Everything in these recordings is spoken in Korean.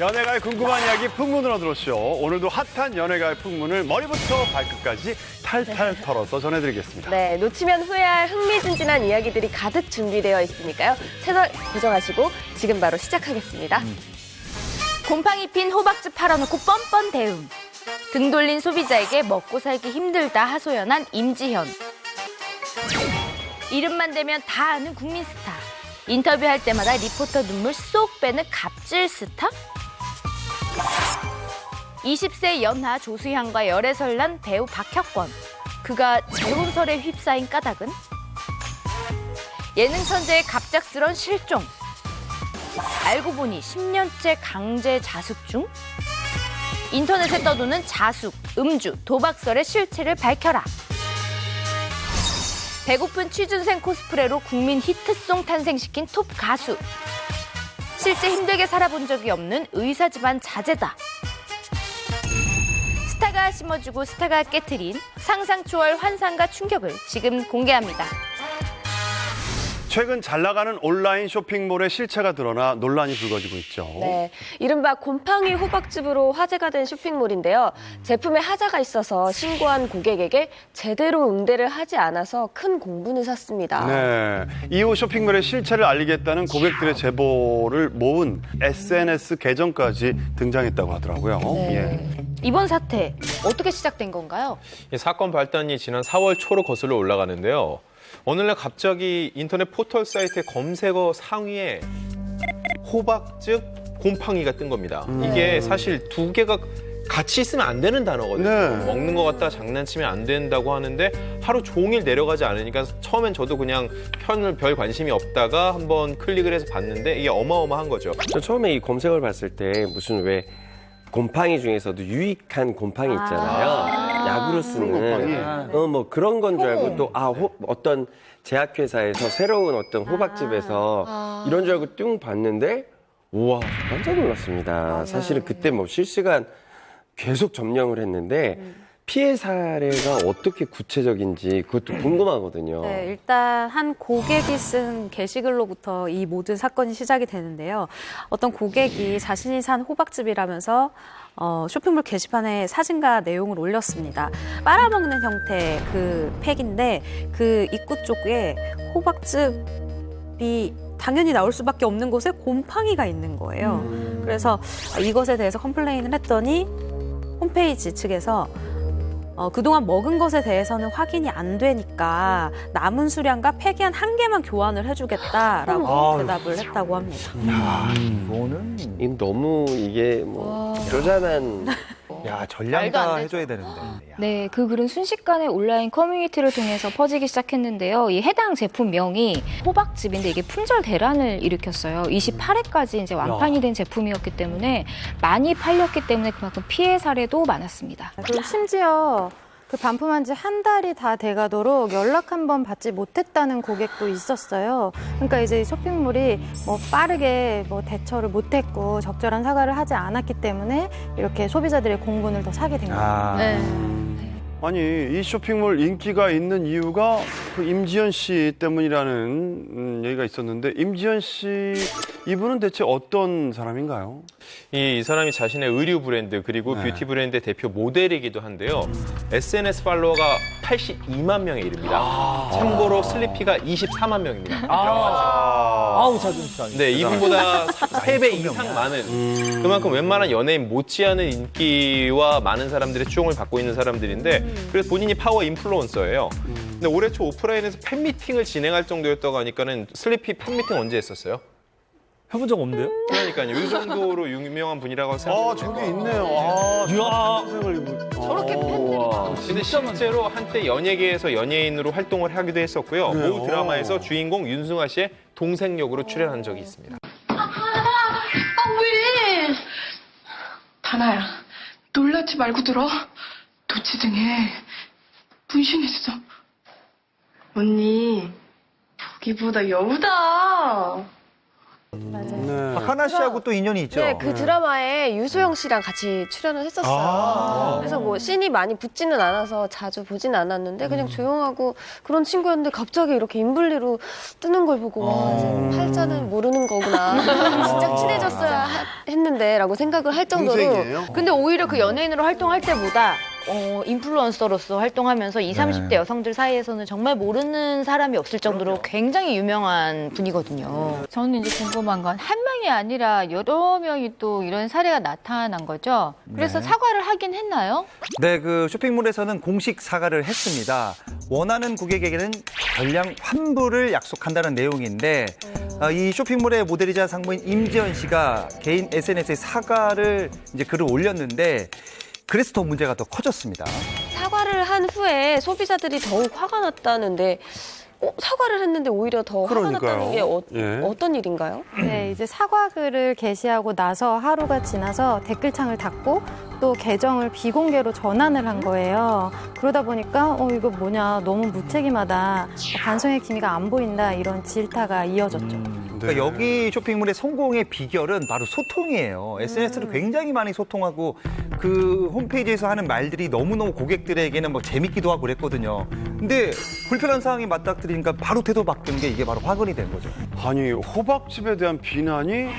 연예가의 궁금한 이야기 풍문으로 들어오시오. 오늘도 핫한 연예가의 풍문을 머리부터 발끝까지 탈탈 털어서 전해드리겠습니다. 네, 놓치면 후회할 흥미진진한 이야기들이 가득 준비되어 있으니까요. 채널 고정하시고 지금 바로 시작하겠습니다. 곰팡이 핀 호박즙 팔아놓고 뻔뻔 대응. 등 돌린 소비자에게 먹고 살기 힘들다 하소연한 임지현. 이름만 대면 다 아는 국민 스타. 인터뷰할 때마다 리포터 눈물 쏙 빼는 갑질 스타? 20세 연하 조수향과 열애 설난 배우 박혁권. 그가 재혼설에 휩싸인 까닭은? 예능 천재의 갑작스런 실종. 알고 보니 10년째 강제 자숙 중? 인터넷에 떠도는 자숙, 음주, 도박설의 실체를 밝혀라. 배고픈 취준생 코스프레로 국민 히트송 탄생시킨 톱 가수. 실제 힘들게 살아본 적이 없는 의사 집안 자제다. 스타가 심어주고 스타가 깨트린 상상 초월 환상과 충격을 지금 공개합니다. 최근 잘 나가는 온라인 쇼핑몰의 실체가 드러나 논란이 불거지고 있죠. 네, 이른바 곰팡이 호박즙으로 화제가 된 쇼핑몰인데요. 제품에 하자가 있어서 신고한 고객에게 제대로 응대를 하지 않아서 큰 공분을 샀습니다. 네, 이후 쇼핑몰의 실체를 알리겠다는 고객들의 제보를 모은 SNS 계정까지 등장했다고 하더라고요. 네. 예. 이번 사태 어떻게 시작된 건가요? 이 사건 발단이 지난 4월 초로 거슬러 올라가는데요. 어느 날 갑자기 인터넷 포털 사이트의 검색어 상위에 호박즙 곰팡이가 뜬 겁니다. 이게 사실 두 개가 같이 있으면 안 되는 단어거든요. 네. 먹는 것 같다 장난치면 안 된다고 하는데 하루 종일 내려가지 않으니까 처음엔 저도 그냥 별 관심이 없다가 한번 클릭을 해서 봤는데 이게 어마어마한 거죠. 저 처음에 이 검색어를 봤을 때 무슨 왜 곰팡이 중에서도 유익한 곰팡이 있잖아요. 약으로 쓰는 뭐 그런 건 줄 알고 또 어떤 제약회사에서 새로운 어떤 호박즙에서 이런 줄 알고 뚱 봤는데 우와 깜짝 놀랐습니다. 사실은 그때 뭐 실시간 계속 점령을 했는데 피해 사례가 어떻게 구체적인지 그것도 궁금하거든요. 네, 일단 한 고객이 쓴 게시글로부터 이 모든 사건이 시작이 되는데요. 어떤 고객이 자신이 산 호박즙이라면서 쇼핑몰 게시판에 사진과 내용을 올렸습니다. 빨아먹는 형태의 그 팩인데 그 입구 쪽에 호박즙이 당연히 나올 수밖에 없는 곳에 곰팡이가 있는 거예요. 그래서 이것에 대해서 컴플레인을 했더니 홈페이지 측에서 그동안 먹은 것에 대해서는 확인이 안 되니까 남은 수량과 폐기 한 개만 교환을 해주겠다라고 대답을 했다고 합니다. 이건 너무 이게 뭐 쪼잔한 야, 말도 전량다 안 해줘야 되는데. 네, 그 글은 순식간에 온라인 커뮤니티를 통해서 퍼지기 시작했는데요. 이 해당 제품명이 호박즙인데 이게 품절 대란을 일으켰어요. 28회까지 이제 완판이 된 제품이었기 때문에 많이 팔렸기 때문에 그만큼 피해 사례도 많았습니다. 그리고 심지어 그 반품한 지 한 달이 다 돼가도록 연락 한 번 받지 못했다는 고객도 있었어요. 그러니까 이제 쇼핑몰이 뭐 빠르게 뭐 대처를 못했고 적절한 사과를 하지 않았기 때문에 이렇게 소비자들의 공분을 더 사게 된 거예요. 네. 아니, 이 쇼핑몰 인기가 있는 이유가 그 임지연 씨 때문이라는 얘기가 있었는데 임지연 씨 이분은 대체 어떤 사람인가요? 이 사람이 자신의 의류 브랜드 그리고 뷰티 브랜드 대표 모델이기도 한데요. SNS 팔로워가 82만 명에 이릅니다. 참고로 슬리피가 24만 명입니다. 아우, 자존심. 네, 이분보다 3배 이상 많은 그만큼 웬만한 연예인 못지않은 인기와 많은 사람들의 추종을 받고 있는 사람들인데 그래서 본인이 파워 인플루언서예요. 근데 올해 초 오프라인에서 팬미팅을 진행할 정도였다고 하니까는 슬리피 팬미팅 언제 했었어요? 해본 적 없는데요? 그러니까요. 이 정도로 유명한 분이라고 생각해요. 저기 있네요. 생을 입고. 저렇게 팬들이 근데 실제로 한때 연예계에서 연예인으로 활동을 하기도 했었고요. 그래요? 모 드라마에서 주인공 윤승아 씨의 동생 역으로 출연한 적이 있습니다. 왜? 다나야, 놀라지 말고 들어. 도치등에 분신했어. 언니, 보기보다 여우다. 네. 박하나 씨하고 또 인연이 있죠. 네, 그 드라마에 유소영 씨랑 같이 출연을 했었어요. 그래서 뭐 씬이 많이 붙지는 않아서 자주 보진 않았는데 그냥 조용하고 그런 친구였는데 갑자기 이렇게 인블리로 뜨는 걸 보고 와, 이제 팔자는 모르는 거구나. 진짜 친해졌어야 했는데라고 생각을 할 정도로. 동생이에요? 근데 오히려 그 연예인으로 활동할 때보다 인플루언서로서 활동하면서 20, 30대 여성들 사이에서는 정말 모르는 사람이 없을 정도로 굉장히 유명한 분이거든요. 저는 이제 궁금한 건 한 명이 아니라 여러 명이 또 이런 사례가 나타난 거죠. 그래서 네. 사과를 하긴 했나요? 네, 그 쇼핑몰에서는 공식 사과를 했습니다. 원하는 고객에게는 전량 환불을 약속한다는 내용인데 이 쇼핑몰의 모델이자 상무인 임지연 씨가 개인 SNS에 사과를 이제 글을 올렸는데 그래서 더 문제가 더 커졌습니다. 사과를 한 후에 소비자들이 더욱 화가 났다는데 사과를 했는데 오히려 더 화가 났다는 게 예. 어떤 일인가요? 네, 이제 사과글을 게시하고 나서 하루가 지나서 댓글창을 닫고 또 계정을 비공개로 전환을 한 거예요. 그러다 보니까 이거 뭐냐, 너무 무책임하다, 반성의 기미가 안 보인다, 이런 질타가 이어졌죠. 그러니까 여기 쇼핑몰의 성공의 비결은 바로 소통이에요. SNS로 굉장히 많이 소통하고 그 홈페이지에서 하는 말들이 너무너무 고객들에게는 뭐 재밌기도 하고 그랬거든요. 근데 불편한 상황이 맞닥뜨리니까 바로 태도 바뀐 게 이게 바로 화근이 된 거죠. 아니, 호박집에 대한 비난이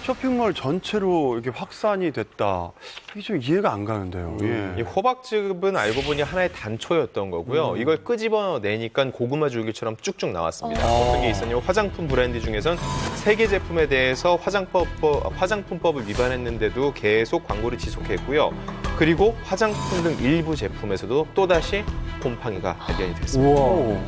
쇼핑몰 전체로 이렇게 확산이 됐다. 이게 좀 이해가 안 가는데요. 예. 이 호박즙은 알고 보니 하나의 단초였던 거고요. 이걸 끄집어내니까 고구마 줄기처럼 쭉쭉 나왔습니다. 어떤 게 있었냐면 화장품 브랜드 중에선 세 개 제품에 대해서 화장품법을 위반했는데도 계속 광고를 지속했고요. 그리고 화장품 등 일부 제품에서도 또다시 곰팡이가 발견이 됐습니다. 우와.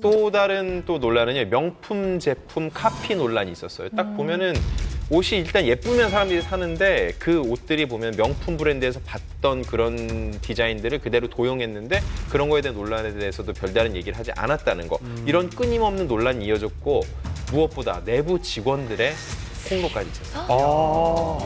또 다른 또 논란은요, 명품 제품 카피 논란이 있었어요. 딱 보면은 옷이 일단 예쁘면 사람들이 사는데 그 옷들이 보면 명품 브랜드에서 봤던 그런 디자인들을 그대로 도용했는데 그런 거에 대한 논란에 대해서도 별다른 얘기를 하지 않았다는 거. 이런 끊임없는 논란이 이어졌고 무엇보다 내부 직원들의 폭로까지 있었어요.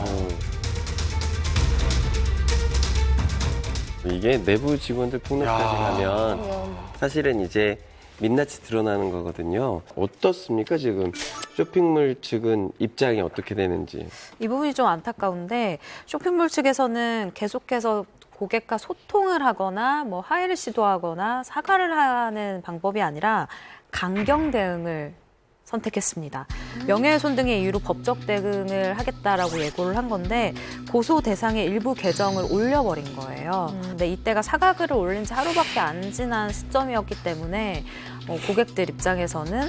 이게 내부 직원들 폭로까지 가면 사실은 이제 민낯이 드러나는 거거든요. 어떻습니까, 지금? 쇼핑몰 측은 입장이 어떻게 되는지. 이 부분이 좀 안타까운데 쇼핑몰 측에서는 계속해서 고객과 소통을 하거나 뭐 하해를 시도하거나 사과를 하는 방법이 아니라 강경 대응을 선택했습니다. 명예훼손 등의 이유로 법적 대응을 하겠다라고 예고를 한 건데 고소 대상의 일부 계정을 올려버린 거예요. 근데 이때가 사과글을 올린 지 하루밖에 안 지난 시점이었기 때문에 고객들 입장에서는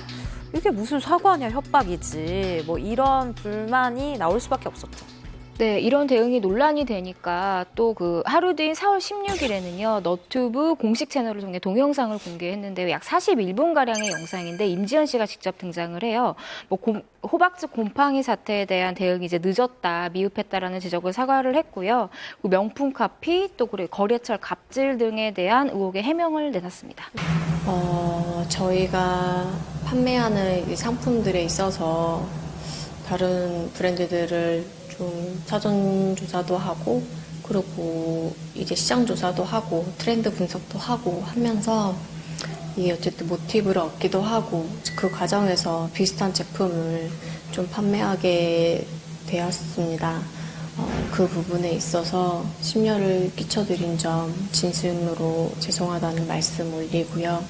이게 무슨 사과냐, 협박이지, 뭐 이런 불만이 나올 수밖에 없었죠. 네, 이런 대응이 논란이 되니까 또 그 하루 뒤인 4월 16일에는요, 너튜브 공식 채널을 통해 동영상을 공개했는데 약 41분가량의 영상인데 임지연 씨가 직접 등장을 해요. 뭐 호박즙 곰팡이 사태에 대한 대응이 이제 늦었다, 미흡했다라는 지적을 사과를 했고요. 그 명품 카피, 또 그리고 거래처 갑질 등에 대한 의혹에 해명을 내놨습니다. 저희가 판매하는 이 상품들에 있어서 다른 브랜드들을 좀 사전 조사도 하고 그리고 이제 시장 조사도 하고 트렌드 분석도 하고 하면서 이게 어쨌든 모티브를 얻기도 하고 그 과정에서 비슷한 제품을 좀 판매하게 되었습니다. 그 부분에 있어서 심려를 끼쳐드린 점 진심으로 죄송하다는 말씀 올리고요.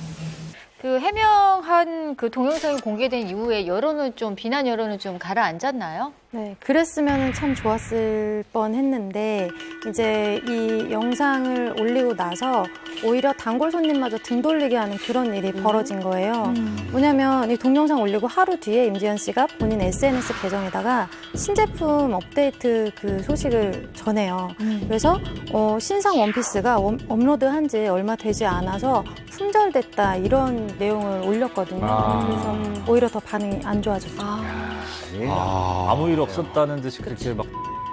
그 해명한 그 동영상이 공개된 이후에 여론은 좀 비난 여론은 좀 가라앉았나요? 네, 그랬으면 참 좋았을 뻔했는데 이제 이 영상을 올리고 나서 오히려 단골 손님마저 등 돌리게 하는 그런 일이 벌어진 거예요. 뭐냐면 이 동영상 올리고 하루 뒤에 임지연 씨가 본인 SNS 계정에다가 신제품 업데이트 그 소식을 전해요. 그래서 신상 원피스가 업로드한 지 얼마 되지 않아서 품절됐다, 이런 내용을 올렸거든요. 그래서 오히려 더 반응이 안 좋아졌죠. 아무 일 없었다는 듯이 그렇게 막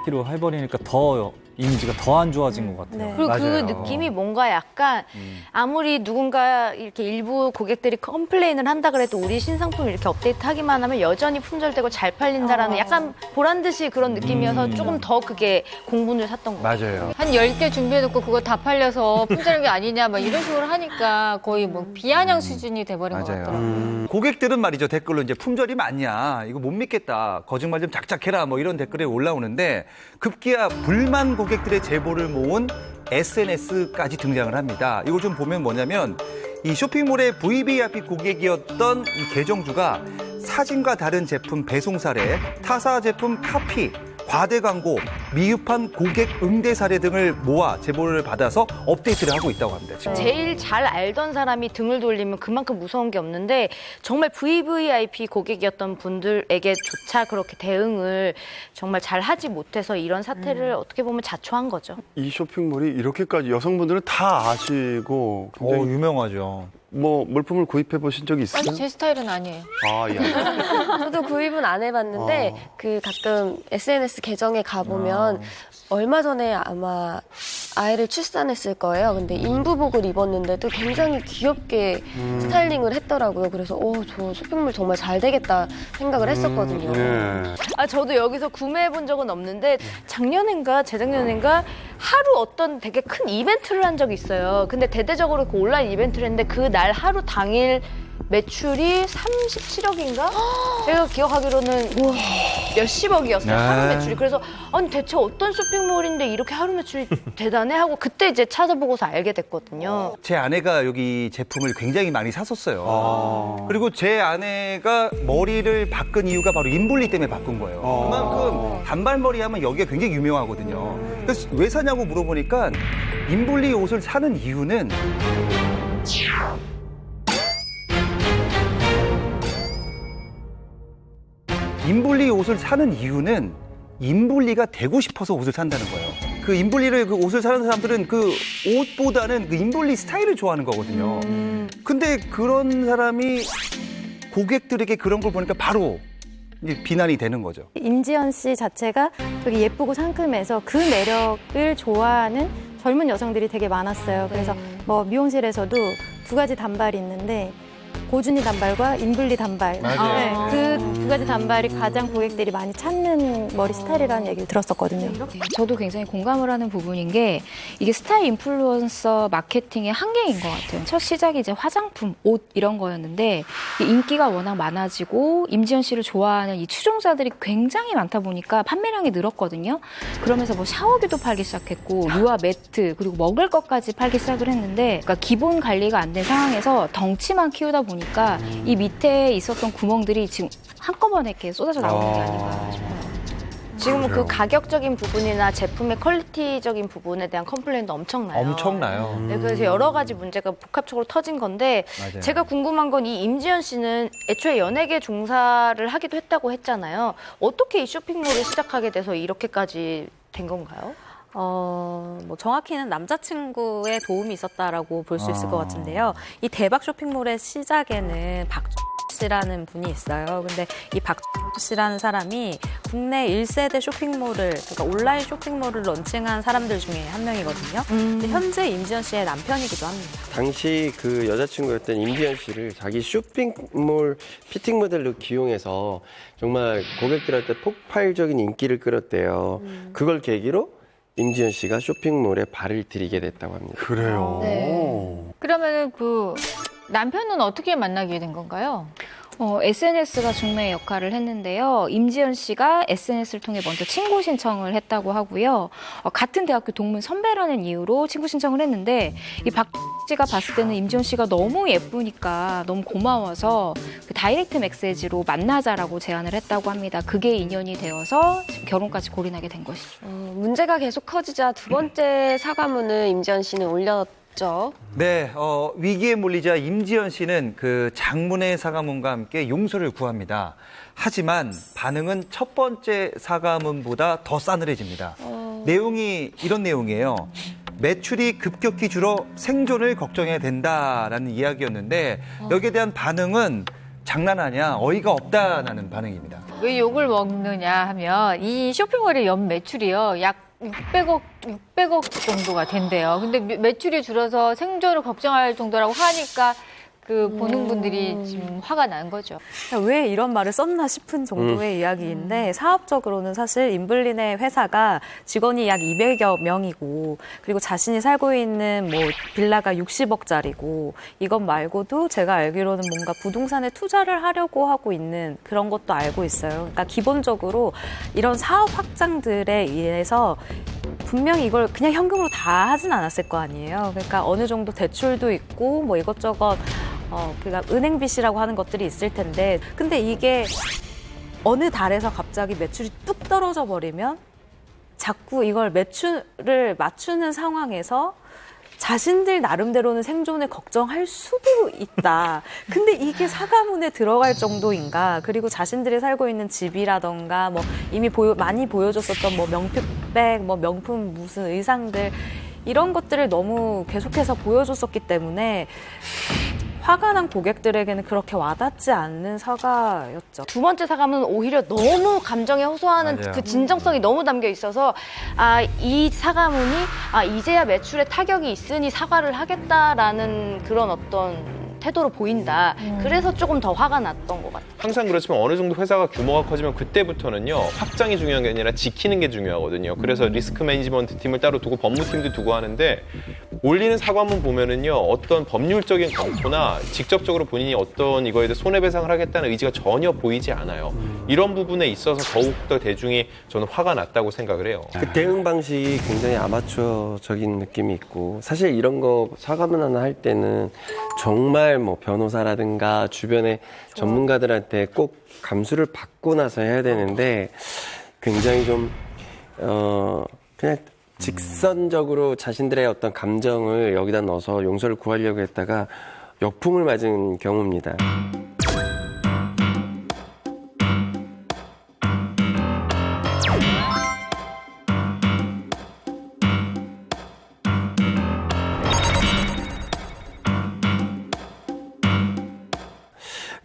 X로 해버리니까 더 이미지가 더 안 좋아진 것 같아요. 네. 그리고 그 맞아요. 느낌이 뭔가 약간 아무리 누군가 이렇게 일부 고객들이 컴플레인을 한다 그래도 우리 신상품 이렇게 업데이트하기만 하면 여전히 품절되고 잘 팔린다라는 약간 보란 듯이 그런 느낌이어서 조금 더 그게 공분을 샀던 것 같아요. 맞아요. 한 10개 준비해놓고 그거 다 팔려서 품절인 게 아니냐 막 이런 식으로 하니까 거의 뭐 비아냥 수준이 돼버린 것 맞아요. 같더라고요. 고객들은 말이죠. 댓글로 이제 품절이 맞냐, 이거 못 믿겠다, 거짓말 좀 작작해라, 뭐 이런 댓글이 올라오는데 급기야 불만 고객들의 제보를 모은 SNS까지 등장을 합니다. 이걸 좀 보면 뭐냐면 이 쇼핑몰의 VVIP 고객이었던 이 계정주가 사진과 다른 제품 배송 사례, 타사 제품 카피, 과대 광고, 미흡한 고객 응대 사례 등을 모아 제보를 받아서 업데이트를 하고 있다고 합니다. 지금. 제일 잘 알던 사람이 등을 돌리면 그만큼 무서운 게 없는데 정말 VVIP 고객이었던 분들에게조차 그렇게 대응을 정말 잘 하지 못해서 이런 사태를 어떻게 보면 자초한 거죠. 이 쇼핑몰이 이렇게까지 여성분들은 다 아시고 굉장히 유명하죠. 뭐 물품을 구입해 보신 적이 있어요? 아니 제 스타일은 아니에요. 아, 예. 저도 구입은 안 해봤는데 그 가끔 SNS 계정에 가보면 얼마 전에 아마 아이를 출산했을 거예요. 근데 인부복을 입었는데도 굉장히 귀엽게 스타일링을 했더라고요. 그래서 저 쇼핑몰 정말 잘 되겠다 생각을 했었거든요. 네. 아, 저도 여기서 구매해 본 적은 없는데 작년인가 재작년인가 하루 어떤 되게 큰 이벤트를 한 적이 있어요. 근데 대대적으로 그 온라인 이벤트를 했는데 그날 하루 당일 매출이 37억인가? 제가 기억하기로는 몇십억이었어요. 하루 매출이. 그래서 아니 대체 어떤 쇼핑몰인데 이렇게 하루 매출이 대단해? 하고 그때 이제 찾아보고서 알게 됐거든요. 제 아내가 여기 제품을 굉장히 많이 샀었어요. 그리고 제 아내가 머리를 바꾼 이유가 바로 인블리 때문에 바꾼 거예요. 그만큼 단발머리 하면 여기가 굉장히 유명하거든요. 그래서 왜 사냐고 물어보니까 인블리 옷을 사는 이유는 인블리 옷을 사는 이유는 인블리가 되고 싶어서 옷을 산다는 거예요. 그 인블리를 그 옷을 사는 사람들은 그 옷보다는 그 인블리 스타일을 좋아하는 거거든요. 근데 그런 사람이 고객들에게 그런 걸 보니까 바로 이제 비난이 되는 거죠. 임지연 씨 자체가 되게 예쁘고 상큼해서 그 매력을 좋아하는 젊은 여성들이 되게 많았어요. 그래서 뭐 미용실에서도 두 가지 단발이 있는데 고준이 단발과 인블리 단발. 맞아요. 그 두 가지 단발이 가장 고객들이 많이 찾는 머리 스타일이라는 얘기를 들었었거든요. 저도 굉장히 공감을 하는 부분인 게 이게 스타일 인플루언서 마케팅의 한계인 것 같아요. 첫 시작이 이제 화장품, 옷 이런 거였는데 인기가 워낙 많아지고 임지연 씨를 좋아하는 이 추종자들이 굉장히 많다 보니까 판매량이 늘었거든요. 그러면서 뭐 샤워기도 팔기 시작했고 유아 매트 그리고 먹을 것까지 팔기 시작을 했는데 그러니까 기본 관리가 안 된 상황에서 덩치만 키우다 보니까 이 밑에 있었던 구멍들이 지금 한꺼번에 이렇게 쏟아져 나오는 게 아닌가 싶어요. 지금은 그 가격적인 부분이나 제품의 퀄리티적인 부분에 대한 컴플레인도 엄청나요. 엄청나요. 네, 그래서 여러 가지 문제가 복합적으로 터진 건데 맞아요. 제가 궁금한 건 이 임지연 씨는 애초에 연예계 종사를 하기도 했다고 했잖아요. 어떻게 이 쇼핑몰을 시작하게 돼서 이렇게까지 된 건가요? 뭐 정확히는 남자친구의 도움이 있었다라고 볼 수 있을 것 같은데요. 이 대박 쇼핑몰의 시작에는 박 씨라는 분이 있어요. 근데 이 박 씨라는 사람이 국내 1세대 쇼핑몰을, 그러니까 온라인 쇼핑몰을 런칭한 사람들 중에 한 명이거든요. 근데 현재 임지연 씨의 남편이기도 합니다. 당시 그 여자친구였던 임지연 씨를 자기 쇼핑몰 피팅 모델로 기용해서 정말 고객들한테 폭발적인 인기를 끌었대요. 그걸 계기로 임지연 씨가 쇼핑몰에 발을 들이게 됐다고 합니다. 그래요. 그러면은 그 남편은 어떻게 만나게 된 건가요? SNS가 중매 역할을 했는데요. 임지연 씨가 SNS를 통해 먼저 친구 신청을 했다고 하고요. 같은 대학교 동문 선배라는 이유로 친구 신청을 했는데 이 박 씨가 봤을 때는 임지연 씨가 너무 예쁘니까 너무 고마워서 그 다이렉트 메시지로 만나자라고 제안을 했다고 합니다. 그게 인연이 되어서 지금 결혼까지 골인하게 된 것이죠. 문제가 계속 커지자 두 번째 사과문을 임지연 씨는 올렸죠. 네, 위기에 몰리자 임지연 씨는 그 장문의 사과문과 함께 용서를 구합니다. 하지만 반응은 첫 번째 사과문보다 더 싸늘해집니다. 내용이 이런 내용이에요. 매출이 급격히 줄어 생존을 걱정해야 된다라는 이야기였는데 여기에 대한 반응은 장난하냐, 어이가 없다라는 반응입니다. 왜 욕을 먹느냐 하면 이 쇼핑몰의 연 매출이요. 약 600억 600억 정도가 된대요. 근데 매출이 줄어서 생존을 걱정할 정도라고 하니까 그 보는 분들이 지금 화가 난 거죠. 왜 이런 말을 썼나 싶은 정도의 이야기인데 사업적으로는 사실 임블린의 회사가 직원이 약 200여 명이고 그리고 자신이 살고 있는 뭐 빌라가 60억짜리고 이것 말고도 제가 알기로는 뭔가 부동산에 투자를 하려고 하고 있는 그런 것도 알고 있어요. 그러니까 기본적으로 이런 사업 확장들에 의해서 분명히 이걸 그냥 현금으로 다 하진 않았을 거 아니에요. 그러니까 어느 정도 대출도 있고 뭐 이것저것 그러니까 은행 빚이라고 하는 것들이 있을 텐데 근데 이게 어느 달에서 갑자기 매출이 뚝 떨어져 버리면 자꾸 이걸 매출을 맞추는 상황에서 자신들 나름대로는 생존을 걱정할 수도 있다. 근데 이게 사과문에 들어갈 정도인가? 그리고 자신들이 살고 있는 집이라던가 뭐 이미 많이 보여줬었던 뭐 명품백, 뭐 명품 무슨 의상들 이런 것들을 너무 계속해서 보여줬었기 때문에 화가 난 고객들에게는 그렇게 와닿지 않는 사과였죠. 두 번째 사과문은 오히려 너무 감정에 호소하는 맞아요. 그 진정성이 너무 담겨 있어서 이 사과문이 이제야 매출에 타격이 있으니 사과를 하겠다라는 그런 어떤 태도로 보인다. 그래서 조금 더 화가 났던 것 같아요. 항상 그렇지만 어느 정도 회사가 규모가 커지면 그때부터는요. 확장이 중요한 게 아니라 지키는 게 중요하거든요. 그래서 리스크 매니지먼트 팀을 따로 두고 법무팀도 두고 하는데 올리는 사과문 보면은요. 어떤 법률적인 검토나 직접적으로 본인이 어떤 이거에 대해 손해배상을 하겠다는 의지가 전혀 보이지 않아요. 이런 부분에 있어서 더욱더 대중이 저는 화가 났다고 생각을 해요. 그 대응 방식이 굉장히 아마추어적인 느낌이 있고 사실 이런 거 사과문 하나 할 때는 정말 뭐 변호사라든가 주변의 전문가들한테 꼭 감수를 받고 나서 해야 되는데 굉장히 좀 그냥 직선적으로 자신들의 어떤 감정을 여기다 넣어서 용서를 구하려고 했다가 역풍을 맞은 경우입니다.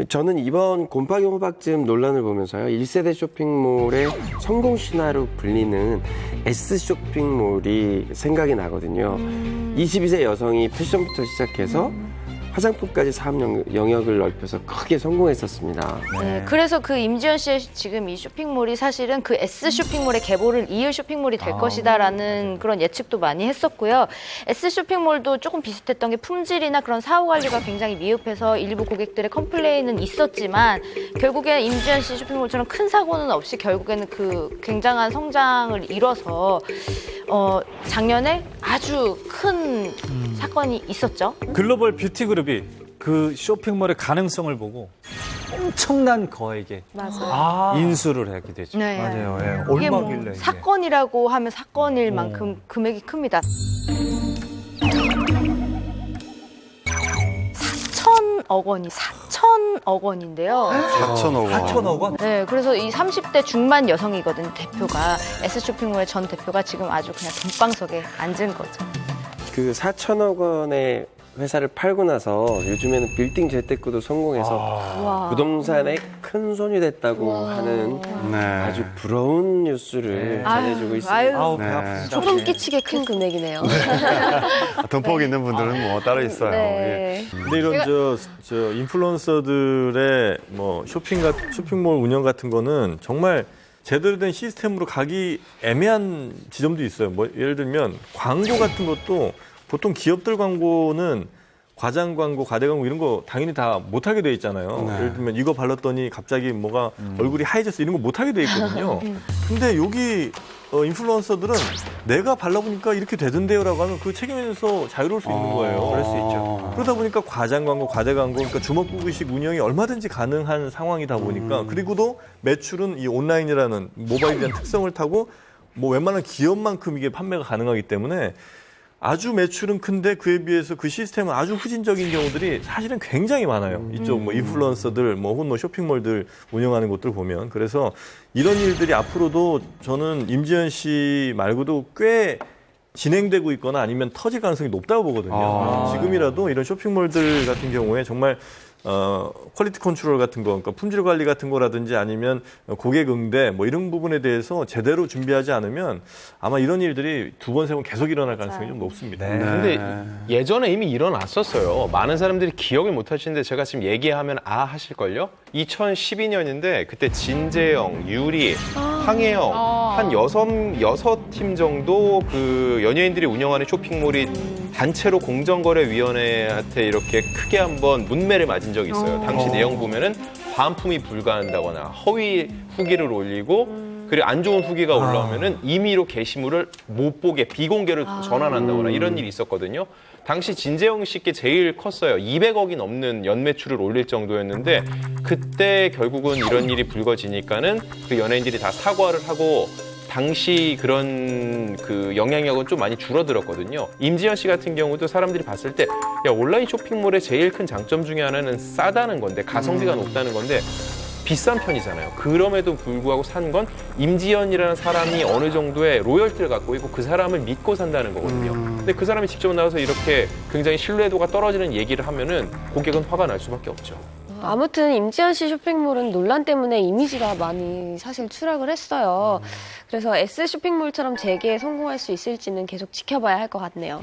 저는 이번 곰팡이 호박즙 논란을 보면서요. 1세대 쇼핑몰의 성공 신화로 불리는 S 쇼핑몰이 생각이 나거든요. 22세 여성이 패션부터 시작해서 화장품까지 사업 영역을 넓혀서 크게 성공했었습니다. 네, 그래서 그 임지연 씨의 지금 이 쇼핑몰이 사실은 그 S 쇼핑몰의 계보를 이을 쇼핑몰이 될 것이다라는 그런 예측도 많이 했었고요. S 쇼핑몰도 조금 비슷했던 게 품질이나 그런 사후 관리가 굉장히 미흡해서 일부 고객들의 컴플레인은 있었지만 결국엔 임지연 씨 쇼핑몰처럼 큰 사고는 없이 결국에는 그 굉장한 성장을 이뤄서 작년에 아주 큰 사건이 있었죠. 글로벌 뷰티 그룹이 그 쇼핑몰의 가능성을 보고 엄청난 거액의 인수를 하게 되죠. 네. 맞아요. 예. 이게 뭐 얼마길래 이게. 사건이라고 하면 사건일 만큼 금액이 큽니다. 4천억 원인데요. 4천억 원. 4천억 원? 네, 그래서 이 30대 중반 여성이거든요, 대표가. S쇼핑몰의 전 대표가 지금 아주 그냥 돈방석에 앉은 거죠. 그 4천억 원의 회사를 팔고 나서 요즘에는 빌딩 재테크도 성공해서 부동산에 큰 손이 됐다고 하는 아주 부러운 뉴스를 전해주고 있습니다. 배 아프다. 소름 끼치게 큰 금액이네요. 덤뻑 있는 분들은 뭐 따로 있어요. 네. 근데 이런 저 인플루언서들의 뭐 쇼핑몰 운영 같은 거는 정말 제대로 된 시스템으로 가기 애매한 지점도 있어요. 뭐 예를 들면 광고 같은 것도 보통 기업들 광고는 과장 광고, 과대 광고 이런 거 당연히 다 못하게 돼 있잖아요. 예를 들면 이거 발랐더니 갑자기 뭐가 얼굴이 하얘졌어 이런 거 못하게 돼 있거든요. 근데 여기 인플루언서들은 내가 발라보니까 이렇게 되던데요라고 하면 그 책임에서 자유로울 수 있는 거예요. 그럴 수 있죠. 그러다 보니까 과장 광고, 과대 광고, 그러니까 주먹구구식 운영이 얼마든지 가능한 상황이다 보니까 그리고도 매출은 이 온라인이라는 모바일이라는 특성을 타고 뭐 웬만한 기업만큼 이게 판매가 가능하기 때문에 아주 매출은 큰데 그에 비해서 그 시스템은 아주 후진적인 경우들이 사실은 굉장히 많아요. 이쪽 뭐 인플루언서들, 뭐 혹은 뭐 쇼핑몰들 운영하는 곳들 보면. 그래서 이런 일들이 앞으로도 저는 임지연 씨 말고도 꽤 진행되고 있거나 아니면 터질 가능성이 높다고 보거든요. 지금이라도 이런 쇼핑몰들 같은 경우에 정말 퀄리티 컨트롤 같은 거, 그러니까 품질 관리 같은 거라든지 아니면 고객 응대 뭐 이런 부분에 대해서 제대로 준비하지 않으면 아마 이런 일들이 2번, 3번 계속 일어날 가능성이 좀 높습니다. 근데 예전에 이미 일어났었어요. 많은 사람들이 기억을 못 하시는데 제가 지금 얘기하면 하실걸요? 2012년인데 그때 진재영, 유리, 황혜영 한 6팀 정도 그 연예인들이 운영하는 쇼핑몰이 단체로 공정거래위원회한테 이렇게 크게 한번 문매를 맞은 적이 있어요. 당시 내용 보면은 반품이 불가한다거나 허위 후기를 올리고 그리고 안 좋은 후기가 올라오면은 임의로 게시물을 못 보게 비공개로 전환한다거나 이런 일이 있었거든요. 당시 진재영 씨께 제일 컸어요. 200억이 넘는 연매출을 올릴 정도였는데 그때 결국은 이런 일이 불거지니까는 그 연예인들이 다 사과를 하고 당시 그런 그 영향력은 좀 많이 줄어들었거든요. 임지연 씨 같은 경우도 사람들이 봤을 때 야, 온라인 쇼핑몰의 제일 큰 장점 중에 하나는 싸다는 건데 가성비가 높다는 건데 비싼 편이잖아요. 그럼에도 불구하고 산 건 임지연이라는 사람이 어느 정도의 로열티를 갖고 있고 그 사람을 믿고 산다는 거거든요. 근데 그 사람이 직접 나와서 이렇게 굉장히 신뢰도가 떨어지는 얘기를 하면은 고객은 화가 날 수밖에 없죠. 아무튼 임지연 씨 쇼핑몰은 논란 때문에 이미지가 많이 사실 추락을 했어요. 그래서 S 쇼핑몰처럼 재기에 성공할 수 있을지는 계속 지켜봐야 할 것 같네요.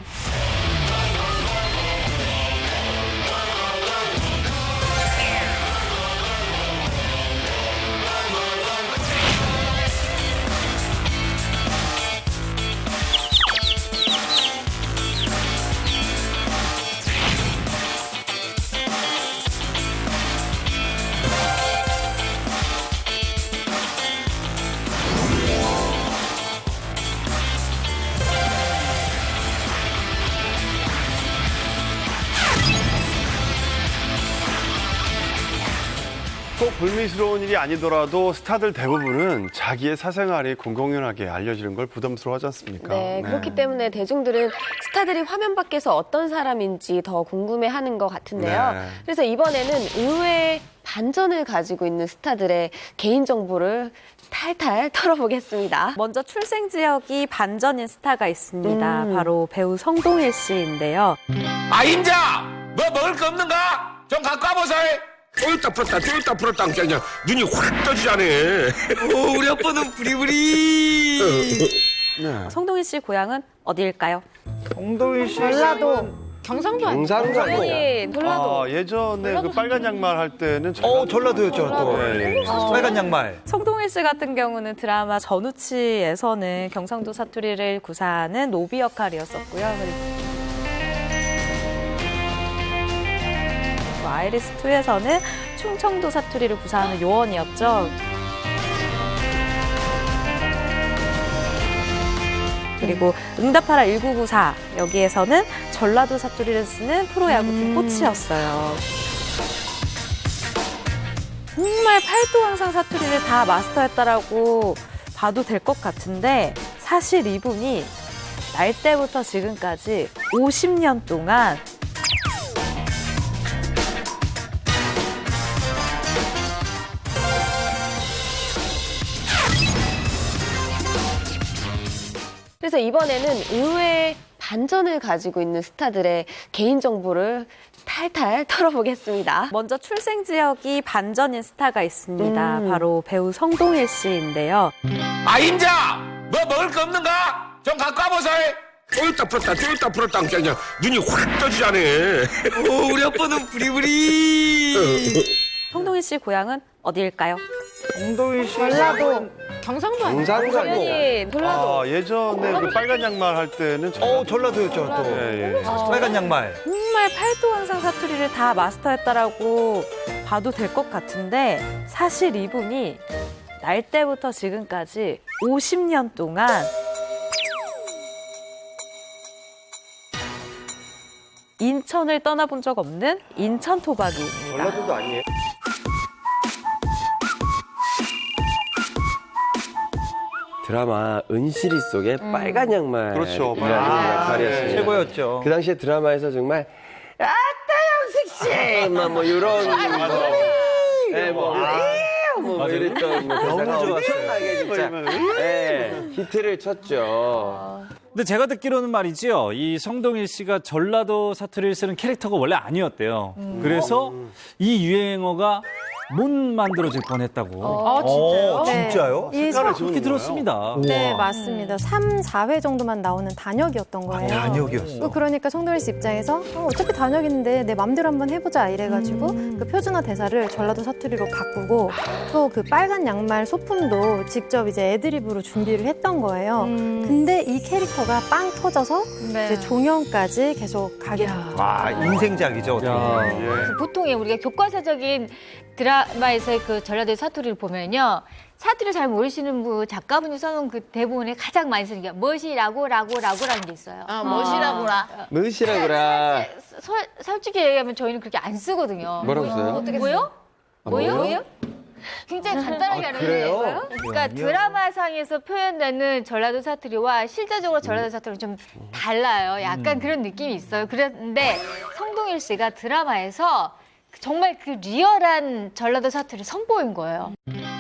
꼭 불미스러운 일이 아니더라도 스타들 대부분은 자기의 사생활이 공공연하게 알려지는 걸 부담스러워하지 않습니까? 네, 그렇기 때문에 대중들은 스타들이 화면 밖에서 어떤 사람인지 더 궁금해하는 것 같은데요. 네. 그래서 이번에는 의외의 반전을 가지고 있는 스타들의 개인정보를 탈탈 털어보겠습니다. 먼저 출생 지역이 반전인 스타가 있습니다. 바로 배우 성동일 씨인데요. 인자! 뭐 먹을 거 없는가? 좀 갖고 와보세요. 쪼였다 풀었다 그냥 눈이 확 떠지자네. 우리 아빠는 부리부리. 성동일 씨 고향은 어디일까요? 성동일 씨 전라도. 경상도 아니에요? 당연히 전라도. 예전에 그 빨간 양말 할 때는 전라도였죠 또. 네. 빨간 양말. 성동일 씨 같은 경우는 드라마 전우치에서는 경상도 사투리를 구사하는 노비 역할이었었고요. 아이리스2에서는 충청도 사투리를 구사하는 요원이었죠. 그리고 응답하라 1994 여기에서는 전라도 사투리를 쓰는 프로야구팀 코치였어요. 정말 팔도항상 사투리를 다 마스터했다라고 봐도 될 것 같은데 사실 이분이 날 때부터 지금까지 50년 동안 그래서 이번에는 의외의 반전을 가지고 있는 스타들의 개인정보를 탈탈 털어보겠습니다. 먼저 출생 지역이 반전인 스타가 있습니다. 바로 배우 성동일 씨인데요. 인자! 뭐 먹을 거 없는가? 좀 갖고 와보세요. 쪼였다 풀었다 그냥 눈이 확 떠지자네. 우리 아빠는 부리부리. 성동일 씨 고향은 어디일까요? 성동일 씨 전라도. 경상도 아니에요? 당연히 전라도. 예전에 그 빨간 양말 할 때는 전라도였죠 또. 예. 빨간 양말. 정말 팔도항상 사투리를 다 마스터했다라고 봐도 될 것 같은데 사실 이분이 날 때부터 지금까지 50년 동안 인천을 떠나본 적 없는 인천 토박이입니다. 전라도도 아니에요. 드라마 은실이 속에 빨간 양말 그렇죠. 역할이었습니다. 최고였죠. 그 당시에 드라마에서 정말 아따 영식 씨, 뭐 이런 뭐 이랬던 너무 좋았어요. 엄청나게 진짜 히트를 쳤죠. 근데 제가 듣기로는 말이지요. 이 성동일 씨가 전라도 사투리를 쓰는 캐릭터가 원래 아니었대요. 그래서 이 유행어가 못 만들어질 뻔했다고. 아, 진짜요? 진짜요? 이 그렇게 들었습니다. 네, 맞습니다. 3, 4회 정도만 나오는 단역이었던 거예요. 단역이었어. 그러니까 성동일 씨 입장에서 어차피 단역인데 내 맘대로 한번 해보자 이래가지고 그 표준어 대사를 전라도 사투리로 바꾸고 또 그 빨간 양말 소품도 직접 이제 애드립으로 준비를 했던 거예요. 근데 이 캐릭터가 빵 터져서 이제 종영까지 계속 가게 됩니다. 아, 인생작이죠. 어떻게 보면. 그 보통의 우리가 교과서적인 드라마에서의 그 전라도의 사투리를 보면요. 사투리 잘 모르시는 분 작가분이 써놓은 그 대본에 가장 많이 쓰는 게 멋이라고라는 게 있어요. 멋이라고라. 멋이라고라. 솔직히 얘기하면 저희는 그렇게 안 쓰거든요. 뭐라고 써요? 어떻게 뭐요? 뭐요? 굉장히 간단하게 하는 거예요. 그러니까 드라마상에서 표현되는 전라도 사투리와 실제적으로 전라도 사투리는 좀 달라요. 약간 그런 느낌이 있어요. 그런데 성동일 씨가 드라마에서 정말 그 리얼한 전라도 사투리를 선보인 거예요.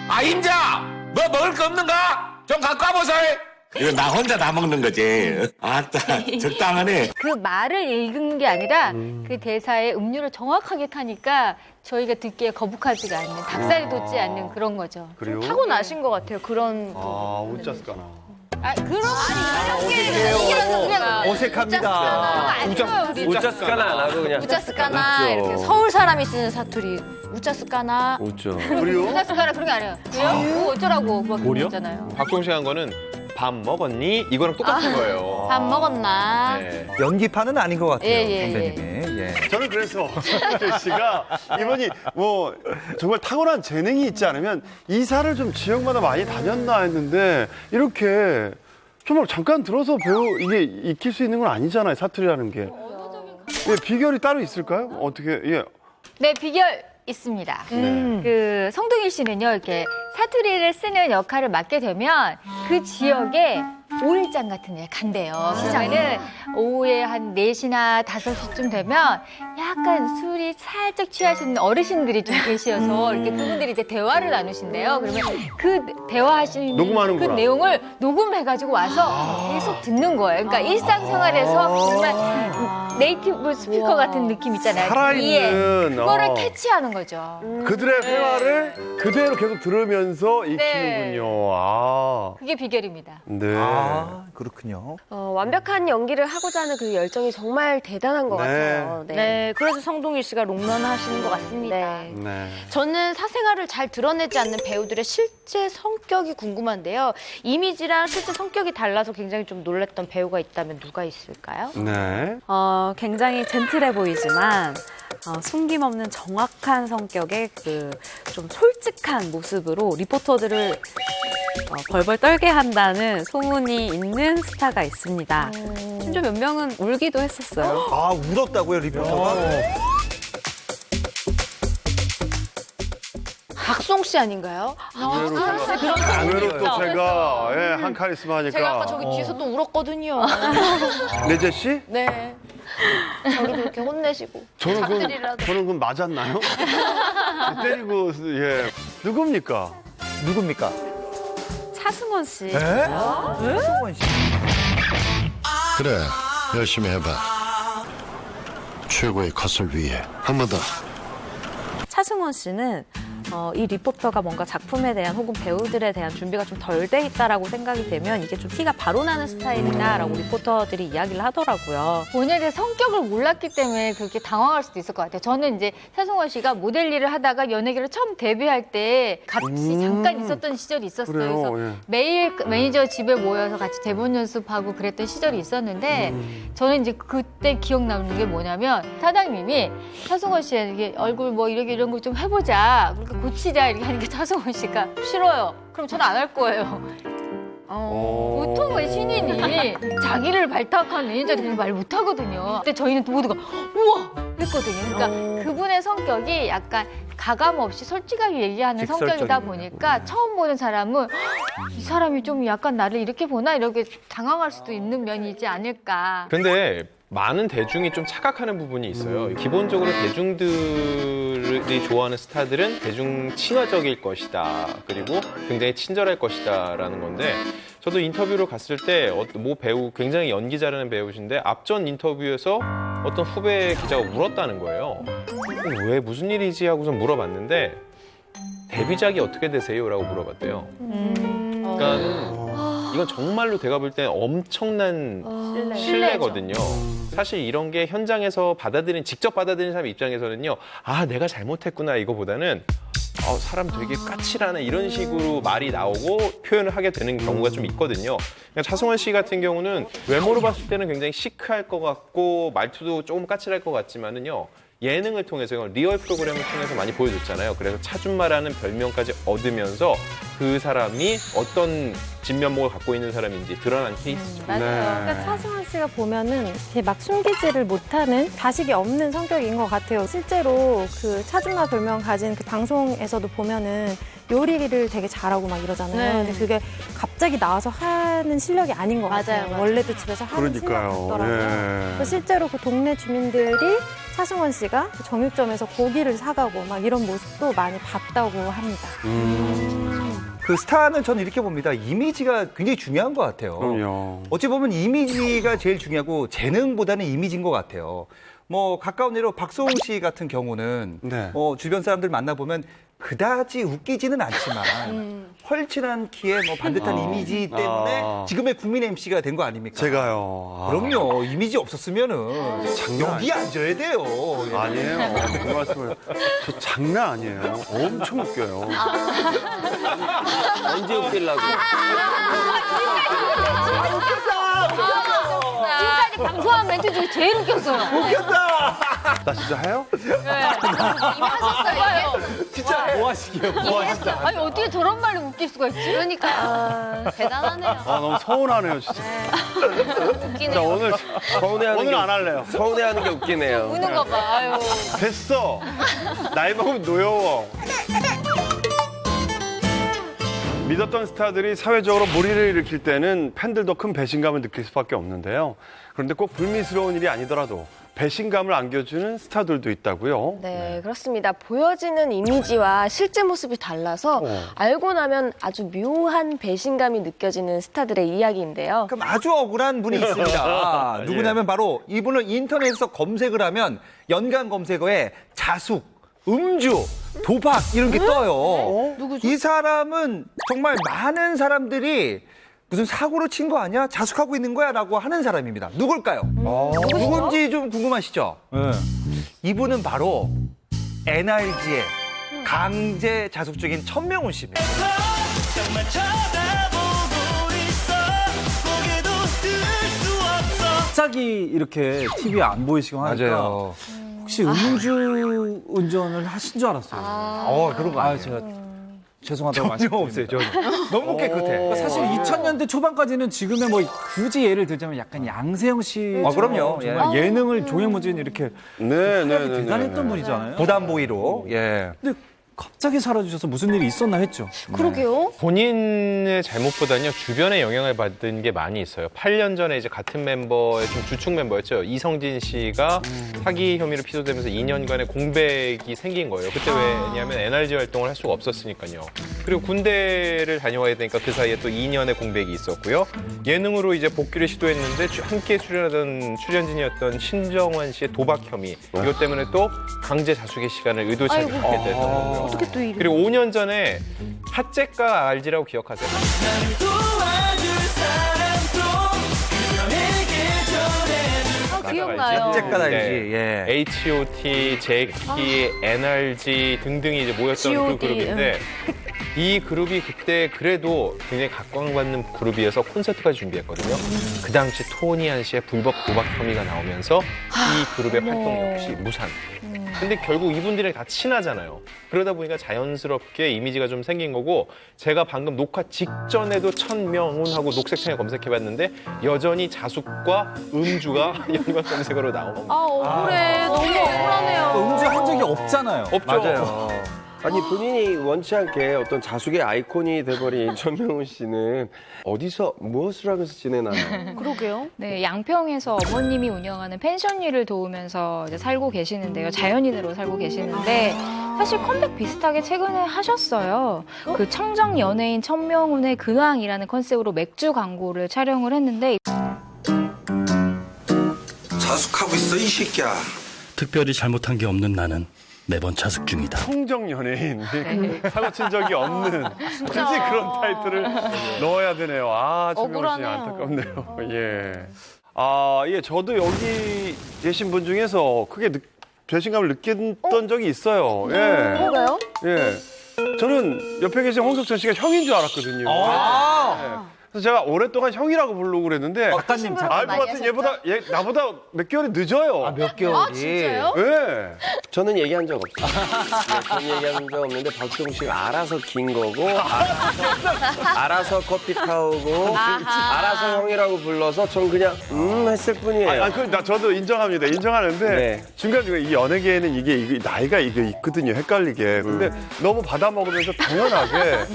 아, 임자! 뭐 먹을 거 없는가? 좀 갖고 와보세요. 이거 나 혼자 다 먹는 거지. 아따, 적당하네. 그 말을 읽는 게 아니라 그 대사에 음률을 정확하게 타니까 저희가 듣기에 거북하지가 않는, 닭살이 돋지 않는 그런 거죠. 그래요? 타고나신 것 같아요. 그런 우짜스까나. 어색합니다. 우짜스카나 안 하고 그냥. 우짜스까나 이렇게 서울 사람이 쓰는 사투리 우짜스까나 웃죠. 우짜스카라 그런 게 아니에요. 뭐 어쩌라고 막 그런 거 있잖아요. 박종식 한 거는 밥 먹었니? 이거랑 똑같은 거예요. 밥 먹었나? 네. 연기파는 아닌 것 같아요, 예, 예, 선배님이. 예. 저는 그래서 성동일 씨가 이분이 뭐 정말 타고난 재능이 있지 않으면 이사를 좀 지역마다 많이 다녔나 했는데 이렇게 정말 잠깐 들어서 이게 익힐 수 있는 건 아니잖아요, 사투리라는 게. 예, 비결이 따로 있을까요? 어떻게, 예. 네, 비결 있습니다. 그 성동일 씨는요, 이렇게 사투리를 쓰는 역할을 맡게 되면 그 지역에 5일장 같은 데 간대요. 그러면은 오후에 한 4시나 5시쯤 되면 약간 술이 살짝 취하시는 어르신들이 좀 계셔서 이렇게 그분들이 이제 대화를 나누신대요. 그러면 그 대화하시는 녹음하는구나. 그 내용을 녹음해가지고 와서 계속 듣는 거예요. 그러니까 일상생활에서 정말 네이티브 스피커 같은 느낌 있잖아요. 살아있는, 그거를 캐치하는 거죠. 그들의 회화를 그대로 계속 들으면서 익히는군요. 그게 비결입니다. 네. 아, 그렇군요. 완벽한 연기를 하고자 하는 그 열정이 정말 대단한 것 네. 같아요. 네, 그래서 성동일 씨가 롱런 하시는 것 같습니다. 네. 저는 사생활을 잘 드러내지 않는 배우들의 실제 성격이 궁금한데요. 이미지랑 실제 성격이 달라서 굉장히 좀 놀랐던 배우가 있다면 누가 있을까요? 네. 굉장히 젠틀해 보이지만 숨김없는 정확한 성격의 그 좀 솔직한 모습으로 리포터들을 벌벌 떨게 한다는 소문이 있는 스타가 있습니다. 심지어 몇 명은 울기도 했었어요. 아, 울었다고요, 리포터가? 박송 씨 아닌가요? 의외로 또 제가 한 카리스마 하니까. 제가 아까 저기 뒤에서 또 울었거든요. 내재 씨? 네. 저를 그렇게 혼내시고. 저는 작들이라도. 그럼 맞았나요? 때리고, 예. 누굽니까? 누굽니까? 차승원 씨. 차승원 씨. 그래, 열심히 해봐. 최고의 컷을 위해 한 번 더. 차승원 씨는 이 리포터가 뭔가 작품에 대한 혹은 배우들에 대한 준비가 좀 덜 돼 있다라고 생각이 되면 이게 좀 티가 바로 나는 스타일이다라고 리포터들이 이야기를 하더라고요. 본인에 대해 성격을 몰랐기 때문에 그렇게 당황할 수도 있을 것 같아요. 저는 이제 차승원 씨가 모델 일을 하다가 연예계를 처음 데뷔할 때 같이 잠깐 있었던 시절이 있었어요. 그래요? 그래서 예. 매일 매니저 집에 모여서 같이 대본 연습하고 그랬던 시절이 있었는데 저는 이제 그때 기억 남는 게 뭐냐면 사장님이 차승원 씨에게 얼굴 뭐 이런 거 좀 해보자. 그렇게 고치자 이렇게 하니까 차승원 씨가 싫어요. 그럼 저는 안 할 거예요. 보통은 신인이 자기를 발탁한 매니저들이 말 못하거든요. 근데 저희는 모두가 우와 했거든요. 그러니까 그분의 성격이 약간 가감 없이 솔직하게 얘기하는 성격이다 보니까 처음 보는 사람은 이 사람이 좀 약간 나를 이렇게 보나 이렇게 당황할 수도 있는 면이지 않을까. 근데 많은 대중이 좀 착각하는 부분이 있어요. 기본적으로 대중들이 좋아하는 스타들은 대중 친화적일 것이다. 그리고 굉장히 친절할 것이다라는 건데 저도 인터뷰를 갔을 때 모 배우 굉장히 연기 잘하는 배우신데 앞전 인터뷰에서 어떤 후배 기자가 울었다는 거예요. 왜 무슨 일이지 하고서 물어봤는데 데뷔작이 어떻게 되세요? 라고 물어봤대요. 그러니까 이건 정말로 제가 볼 때 엄청난 신뢰거든요. 사실 이런 게 현장에서 직접 받아들이는 사람 입장에서는요. 아, 내가 잘못했구나 이거보다는 사람 되게 까칠하네 이런 식으로 말이 나오고 표현을 하게 되는 경우가 좀 있거든요. 차승원 씨 같은 경우는 외모로 봤을 때는 굉장히 시크할 것 같고 말투도 조금 까칠할 것 같지만은요. 예능을 통해서 리얼 프로그램을 통해서 많이 보여줬잖아요. 그래서 차준마라는 별명까지 얻으면서 그 사람이 어떤 진면목을 갖고 있는 사람인지 드러난 케이스죠. 맞아요. 그러니까 차승원 씨가 보면은 이렇게 막 숨기지를 못하는 가식이 없는 성격인 것 같아요. 실제로 그 차준마 별명 가진 그 방송에서도 보면은 요리를 되게 잘하고 막 이러잖아요. 근데 그게 갑자기 나와서 하는 실력이 아닌 것 같아요. 맞아요. 원래도 집에서 하는 실력 같더라고요. 그래서 실제로 그 동네 주민들이 차승원 씨가 그 정육점에서 고기를 사가고 막 이런 모습도 많이 봤다고 합니다. 그 스타는 저는 이렇게 봅니다. 이미지가 굉장히 중요한 것 같아요. 그럼요. 어찌 보면 이미지가 제일 중요하고 재능보다는 이미지인 것 같아요. 뭐 가까운 예로 박소홍 씨 같은 경우는 주변 사람들 만나보면 그다지 웃기지는 않지만 헐친한 키에 뭐 반듯한 이미지 때문에 지금의 국민 MC가 된 거 아닙니까? 제가요. 그럼요. 이미지 없었으면은 여기 앉아야 돼요. 아니에요. 그 말씀을. 저 장난 아니에요. 엄청 웃겨요. 언제 웃기려고. 지금까지 방송한 멘트 중에 제일 웃겼어요. 웃겼다! 나 진짜 해요? 임하셨어요. 진짜 뭐 하시게요? 뭐 하시죠? 아니 어떻게 저런 말로 웃길 수가 있지? 그러니까 대단하네요. 너무 서운하네요, 진짜. 자, 오늘 안 할래요. 서운해하는 게 웃기네요. 우는 거 봐. 아유. 됐어. 나이 먹으면 노여워. 믿었던 스타들이 사회적으로 물의를 일으킬 때는 팬들도 큰 배신감을 느낄 수밖에 없는데요. 그런데 꼭 불미스러운 일이 아니더라도 배신감을 안겨주는 스타들도 있다고요. 네, 그렇습니다. 보여지는 이미지와 실제 모습이 달라서 알고 나면 아주 묘한 배신감이 느껴지는 스타들의 이야기인데요. 그럼 아주 억울한 분이 있습니다. 누구냐면 바로 이분을 인터넷에서 검색을 하면 연관 검색어에 자숙, 음주, 도박 이런 게 떠요. 누구죠? 이 사람은 정말 많은 사람들이 무슨 사고를 친 거 아니야? 자숙하고 있는 거야? 라고 하는 사람입니다. 누굴까요? 누군지 좀 궁금하시죠? 이분은 바로 NRG의 강제 자숙 중인 천명훈 씨입니다. 갑자기 이렇게 TV에 안 보이시고 하니까 맞아요. 혹시 음주 운전을 하신 줄 알았어요. 그런 거 아니에요. 제가 죄송하다고 전혀 없어요. 전혀. 너무 깨끗해. 사실 2000년대 초반까지는 지금의 뭐 굳이 예를 들자면 약간 양세형 씨 그럼요. 정말 예능을 종횡무진 이렇게 대단했던 분이잖아요. 부담보이로. 예. 근데 갑자기 사라지셔서 무슨 일이 있었나 했죠. 그러게요. 본인의 잘못보다는요 주변의 영향을 받은 게 많이 있어요. 8년 전에 이제 같은 멤버의 좀 주축 멤버였죠. 이성진 씨가 사기 혐의로 피소되면서 2년간의 공백이 생긴 거예요. 그때 왜냐하면 NRG 활동을 할 수가 없었으니까요. 그리고 군대를 다녀와야 되니까 그 사이에 또 2년의 공백이 있었고요. 예능으로 이제 복귀를 시도했는데 함께 출연하던 출연진이었던 신정환 씨의 도박 혐의 이것 때문에 또 강제 자숙의 시간을 의도치 않게 갖게 됐던 거고요. 어떻게 또 이런? 그리고 5년 전에 핫잭과 RG라고 기억하세요? 기억나요. 핫잭과 RG. 예. H.O.T, 제키, NRG 등등이 이제 모였던 그 그룹인데 이 그룹이 그때 그래도 굉장히 각광받는 그룹이어서 콘서트까지 준비했거든요. 그 당시 토니안 씨의 불법 도박 혐의가 나오면서 이 그룹의 활동 역시 무산. 근데 결국 이분들이 다 친하잖아요. 그러다 보니까 자연스럽게 이미지가 좀 생긴 거고 제가 방금 녹화 직전에도 천명훈하고 녹색창에 검색해봤는데 여전히 자숙과 음주가 연관 검색어로 나오고 억울해. 너무 억울하네요. 음주 한 적이 없잖아요. 없죠. 맞아요. 아니 본인이 원치 않게 어떤 자숙의 아이콘이 돼버린 전명훈 씨는 어디서 무엇을 하면서 지내나요? 그러게요. 네, 양평에서 어머님이 운영하는 펜션 일을 도우면서 이제 살고 계시는데요. 자연인으로 살고 계시는데 사실 컴백 비슷하게 최근에 하셨어요. 그 청정 연예인 천명훈의 근황이라는 컨셉으로 맥주 광고를 촬영을 했는데 자숙하고 있어 이 새끼야. 특별히 잘못한 게 없는 나는 매번 자숙 중이다. 청정 연예인. 사고 친 적이 없는. 굳이 그런 타이틀을 넣어야 되네요. 아, 천명훈 씨 안타깝네요. 예. 아, 예, 저도 여기 계신 분 중에서 크게 배신감을 느꼈던 적이 있어요. 예. 뭔가요? 예. 저는 옆에 계신 홍석천 씨가 형인 줄 알았거든요. 예. 그래서 제가 오랫동안 형이라고 부르고 그랬는데 작가님, 알 것 같은 나보다 몇 개월이 늦어요. 몇 개월이. 진짜요? 예. 저는 얘기한 적 없어요. 네, 저는 얘기한 적 없는데 박수홍 씨가 알아서 긴 거고 알아서 커피 타오고 알아서 형이라고 불러서 전 그냥 했을 뿐이에요. 저도 인정합니다. 인정하는데 네. 중간중간 이 연예계에는 이게 나이가 이게 있거든요. 헷갈리게. 근데 너무 받아먹으면서 당연하게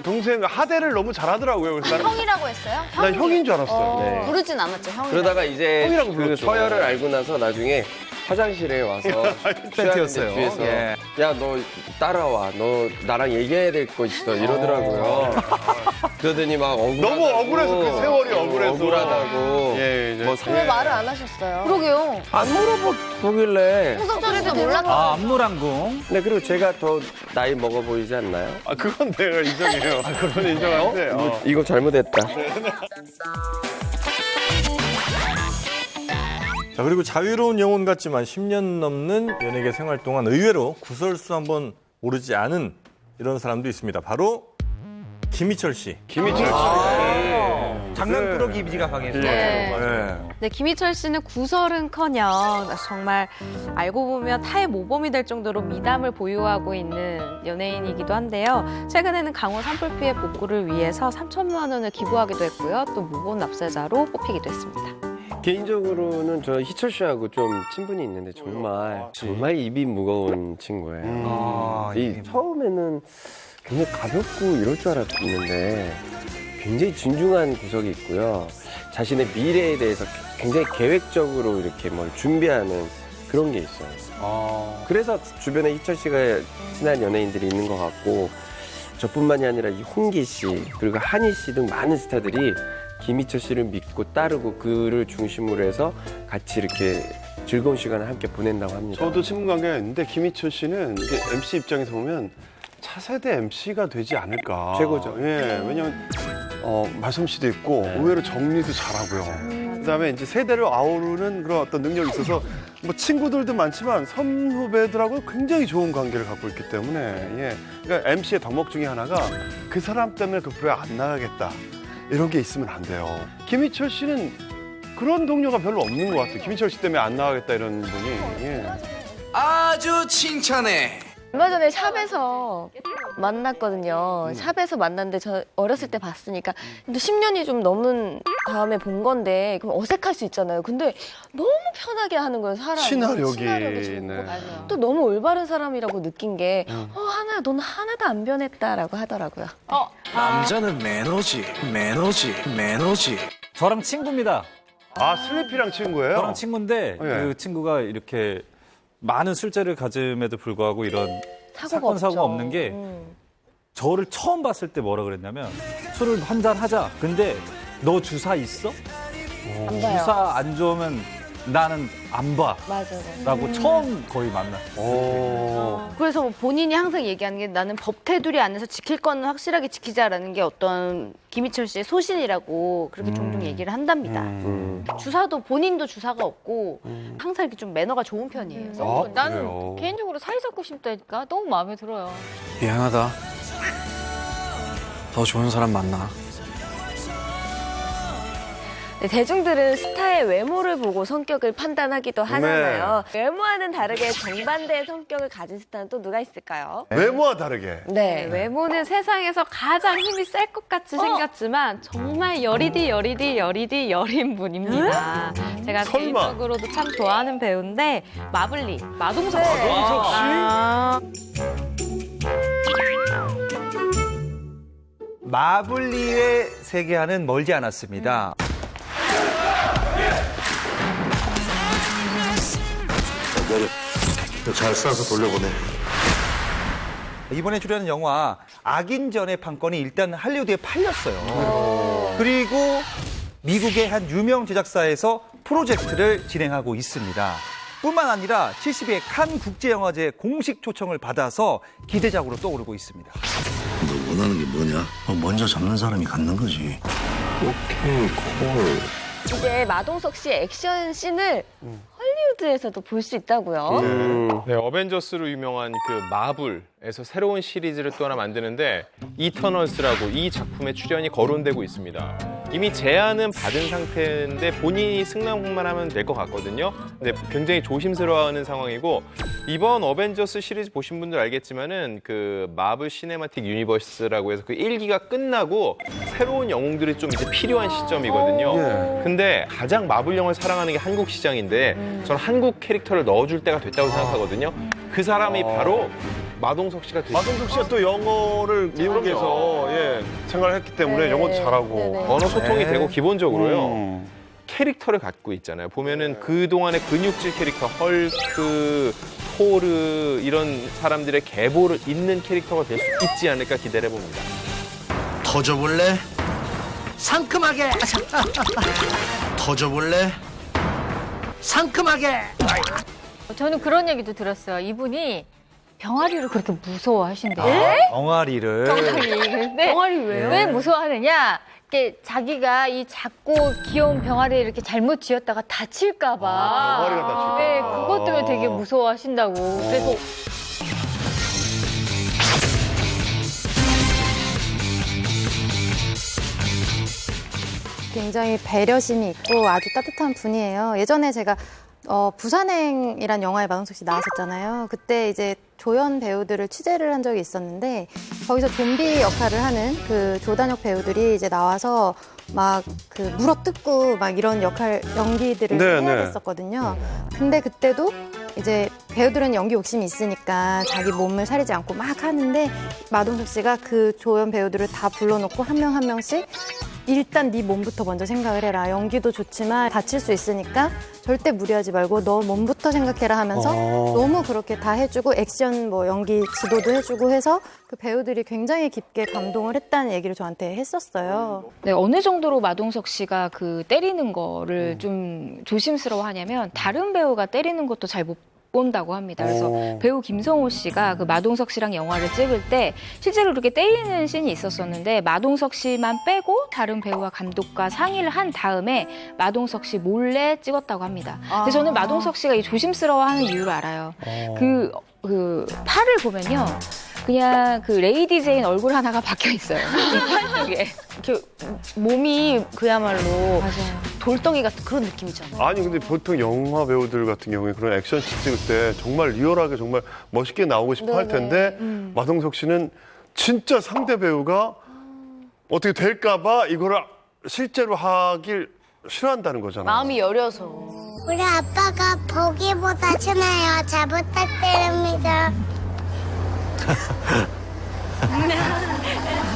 동생 하대를 너무 잘하더라고요. 그래서 나는 형이라고 했어요? 난 형인 줄 알았어요. 네. 부르진 않았죠, 형이라고. 그러다가 이제 형이라고 그 불렀죠. 서열을 알고 나서 나중에 화장실에 와서 팬티였어요. 뒤에서 예. 야 너 따라와 너 나랑 얘기해야 될 거 있어 이러더라고요. 그러더니 막 억울하다고 너무 억울해서 그 세월이 억울해서. 억울하다고 예, 이제. 뭐 왜 말을 안 하셨어요? 그러게요. 안 물어보길래 홍석천이도 몰랐다. 아, 안무랑궁. 네 그리고 제가 더 나이 먹어 보이지 않나요? 아, 그건 내가 인정해요. 그건 인정하는데. 이거 잘못했다. 자, 그리고 자유로운 영혼 같지만 10년 넘는 연예계 생활 동안 의외로 구설수 한번 오르지 않은 이런 사람도 있습니다. 바로 김희철 씨. 김희철 씨. 장난꾸러기 이미지가 강해서. 네, 김희철 씨는 구설은커녕 정말 알고 보면 타의 모범이 될 정도로 미담을 보유하고 있는 연예인이기도 한데요. 최근에는 강원 산불 피해 복구를 위해서 3천만 원을 기부하기도 했고요. 또 무본 납세자로 뽑히기도 했습니다. 개인적으로는 저 희철 씨하고 좀 친분이 있는데 정말 입이 무거운 친구예요. 처음에는 굉장히 가볍고 이럴 줄 알았는데 굉장히 진중한 구석이 있고요. 자신의 미래에 대해서 굉장히 계획적으로 이렇게 뭘 준비하는 그런 게 있어요. 그래서 주변에 희철 씨가 친한 연예인들이 있는 것 같고 저뿐만이 아니라 이 홍기 씨 그리고 한희 씨 등 많은 스타들이 김희철 씨를 믿고 따르고 그를 중심으로 해서 같이 이렇게 즐거운 시간을 함께 보낸다고 합니다. 저도 친분 관계가 있는데 김희철 씨는 이게 MC 입장에서 보면 차세대 MC가 되지 않을까. 최고죠. 예, 왜냐면 말솜씨도 있고 의외로 정리도 잘하고요. 그다음에 이제 세대를 아우르는 그런 어떤 능력이 있어서 뭐 친구들도 많지만 선후배들하고 굉장히 좋은 관계를 갖고 있기 때문에 예. 그러니까 MC의 덕목 중에 하나가 그 사람 때문에 그 프로에 안 나가겠다. 이런 게 있으면 안 돼요. 김희철 씨는 그런 동료가 별로 없는 것 같아요. 김희철 씨 때문에 안 나가겠다 이런 분이. 예. 아주 칭찬해. 얼마 전에 샵에서 만났거든요. 샵에서 만났는데 저 어렸을 때 봤으니까 또 10년이 좀 넘은 다음에 본 건데 그럼 어색할 수 있잖아요. 근데 너무 편하게 하는 거예요. 사람이. 친화력이. 좋고. 네. 또 너무 올바른 사람이라고 느낀 게 하나야 너는 하나도 안 변했다라고 하더라고요. 남자는 매너지. 저랑 친구입니다. 아, 슬리피랑 친구예요? 저랑 친구인데 예. 그 친구가 이렇게 많은 술죄를 가짐에도 불구하고 이런 사건 없죠. 사고가 없는 게 저를 처음 봤을 때 뭐라 그랬냐면 술을 한잔 하자. 근데 너 주사 있어? 안 봐요. 주사 안 좋으면 나는 안 봐. 맞아. 라고 처음 거의 만났어요. 그래서 뭐 본인이 항상 얘기하는 게 나는 법 테두리 안에서 지킬 거는 확실하게 지키자라는 게 어떤 김희철 씨의 소신이라고 그렇게 종종 얘기를 한답니다. 주사도 본인도 주사가 없고 항상 이렇게 좀 매너가 좋은 편이에요. 나는 그래요? 개인적으로 사이 잡고 싶다니까 너무 마음에 들어요. 미안하다. 더 좋은 사람 만나. 네, 대중들은 스타의 외모를 보고 성격을 판단하기도 하잖아요. 외모와는 다르게 정반대의 성격을 가진 스타는 또 누가 있을까요? 외모와 다르게. 네. 외모는 세상에서 가장 힘이 셀 것 같이 생겼지만 정말 여린 분입니다. 제가 설마. 개인적으로도 참 좋아하는 배우인데 마블리, 마동석 씨. 마블리의 세계와는 멀지 않았습니다. 잘 싸서 돌려보내. 이번에 출연한 영화 악인전의 판권이 일단 할리우드에 팔렸어요. 그리고 미국의 한 유명 제작사에서 프로젝트를 진행하고 있습니다. 뿐만 아니라 70회 칸 국제영화제 공식 초청을 받아서 기대작으로 떠오르고 있습니다. 너 원하는 게 뭐냐? 먼저 잡는 사람이 갖는 거지. 오케이, 콜. 이제 마동석 씨의 액션 씬을 헐리우드에서도 볼 수 있다고요. 네, 어벤져스로 유명한 그 마블에서 새로운 시리즈를 또 하나 만드는데 이터널스라고 이 작품에 출연이 거론되고 있습니다. 이미 제안은 받은 상태인데 본인이 승낙만 될 것 같거든요. 근데 굉장히 조심스러워하는 상황이고 이번 어벤져스 시리즈 보신 분들 알겠지만은 그 마블 시네마틱 유니버스라고 해서 그 1기가 끝나고 새로운 영웅들이 좀 이제 필요한 시점이거든요. 근데 가장 마블 영화를 사랑하는 게 한국 시장인데 저는 한국 캐릭터를 넣어줄 때가 됐다고 생각하거든요. 그 사람이 바로 마동석 씨가 됐어요. 마동석 씨가 또 영어를 미국에서 생활을 했기 때문에 영어도 잘하고. 언어 소통이 되고 기본적으로요. 캐릭터를 갖고 있잖아요. 보면은 그동안의 근육질 캐릭터, 헐크, 토르 이런 사람들의 계보를 잇는 캐릭터가 될 수 있지 않을까 기대를 해봅니다. 터져볼래? 상큼하게. 터져볼래? 상큼하게. 저는 그런 얘기도 들었어요. 이분이 병아리를 그렇게 무서워하신대요. 병아리를. 병아리 왜요? 왜 무서워하느냐? 이렇게 자기가 이 작고 귀여운 병아리를 이렇게 잘못 지었다가 다칠까봐. 병아리가 다칠까 봐. 네, 그것 때문에 되게 무서워하신다고. 그래서 굉장히 배려심이 있고 아주 따뜻한 분이에요. 예전에 제가 부산행이란 영화에 마동석 씨 나왔었잖아요. 그때 이제 조연 배우들을 취재를 한 적이 있었는데 거기서 좀비 역할을 하는 그 조단역 배우들이 이제 나와서 막 그 물어뜯고 막 이런 연기들을 해야 됐었거든요. 근데 그때도 이제 배우들은 연기 욕심이 있으니까 자기 몸을 사리지 않고 막 하는데 마동석 씨가 그 조연 배우들을 다 불러놓고 한 명 한 명씩 일단 네 몸부터 먼저 생각을 해라. 연기도 좋지만 다칠 수 있으니까 절대 무리하지 말고 너 몸부터 생각해라 하면서 너무 그렇게 다 해주고 액션 뭐 연기 지도도 해주고 해서 그 배우들이 굉장히 깊게 감동을 했다는 얘기를 저한테 했었어요. 네, 어느 정도로 마동석 씨가 그 때리는 거를 좀 조심스러워하냐면 다른 배우가 때리는 것도 잘 못 본다고 합니다. 그래서 배우 김성호 씨가 그 마동석 씨랑 영화를 찍을 때 실제로 그렇게 때리는 씬이 있었었는데 마동석 씨만 빼고 다른 배우와 감독과 상의를 한 다음에 마동석 씨 몰래 찍었다고 합니다. 근데 저는 마동석 씨가 이 조심스러워하는 이유를 알아요. 그 팔을 보면요. 그냥 그 레이디 제인 얼굴 하나가 박혀 있어요. 팔 쪽에. 이렇게 몸이 그야말로 돌덩이 같은 그런 느낌이잖아요. 아니 근데 보통 영화 배우들 같은 경우에 그런 액션씬 찍을 때 정말 리얼하게 정말 멋있게 나오고 싶어 할 텐데 마동석 씨는 진짜 상대 배우가 어떻게 될까 봐 이거를 실제로 하길 싫어한다는 거잖아요. 마음이 여려서. 우리 아빠가 보기보다 친해요. 잘 부탁드립니다.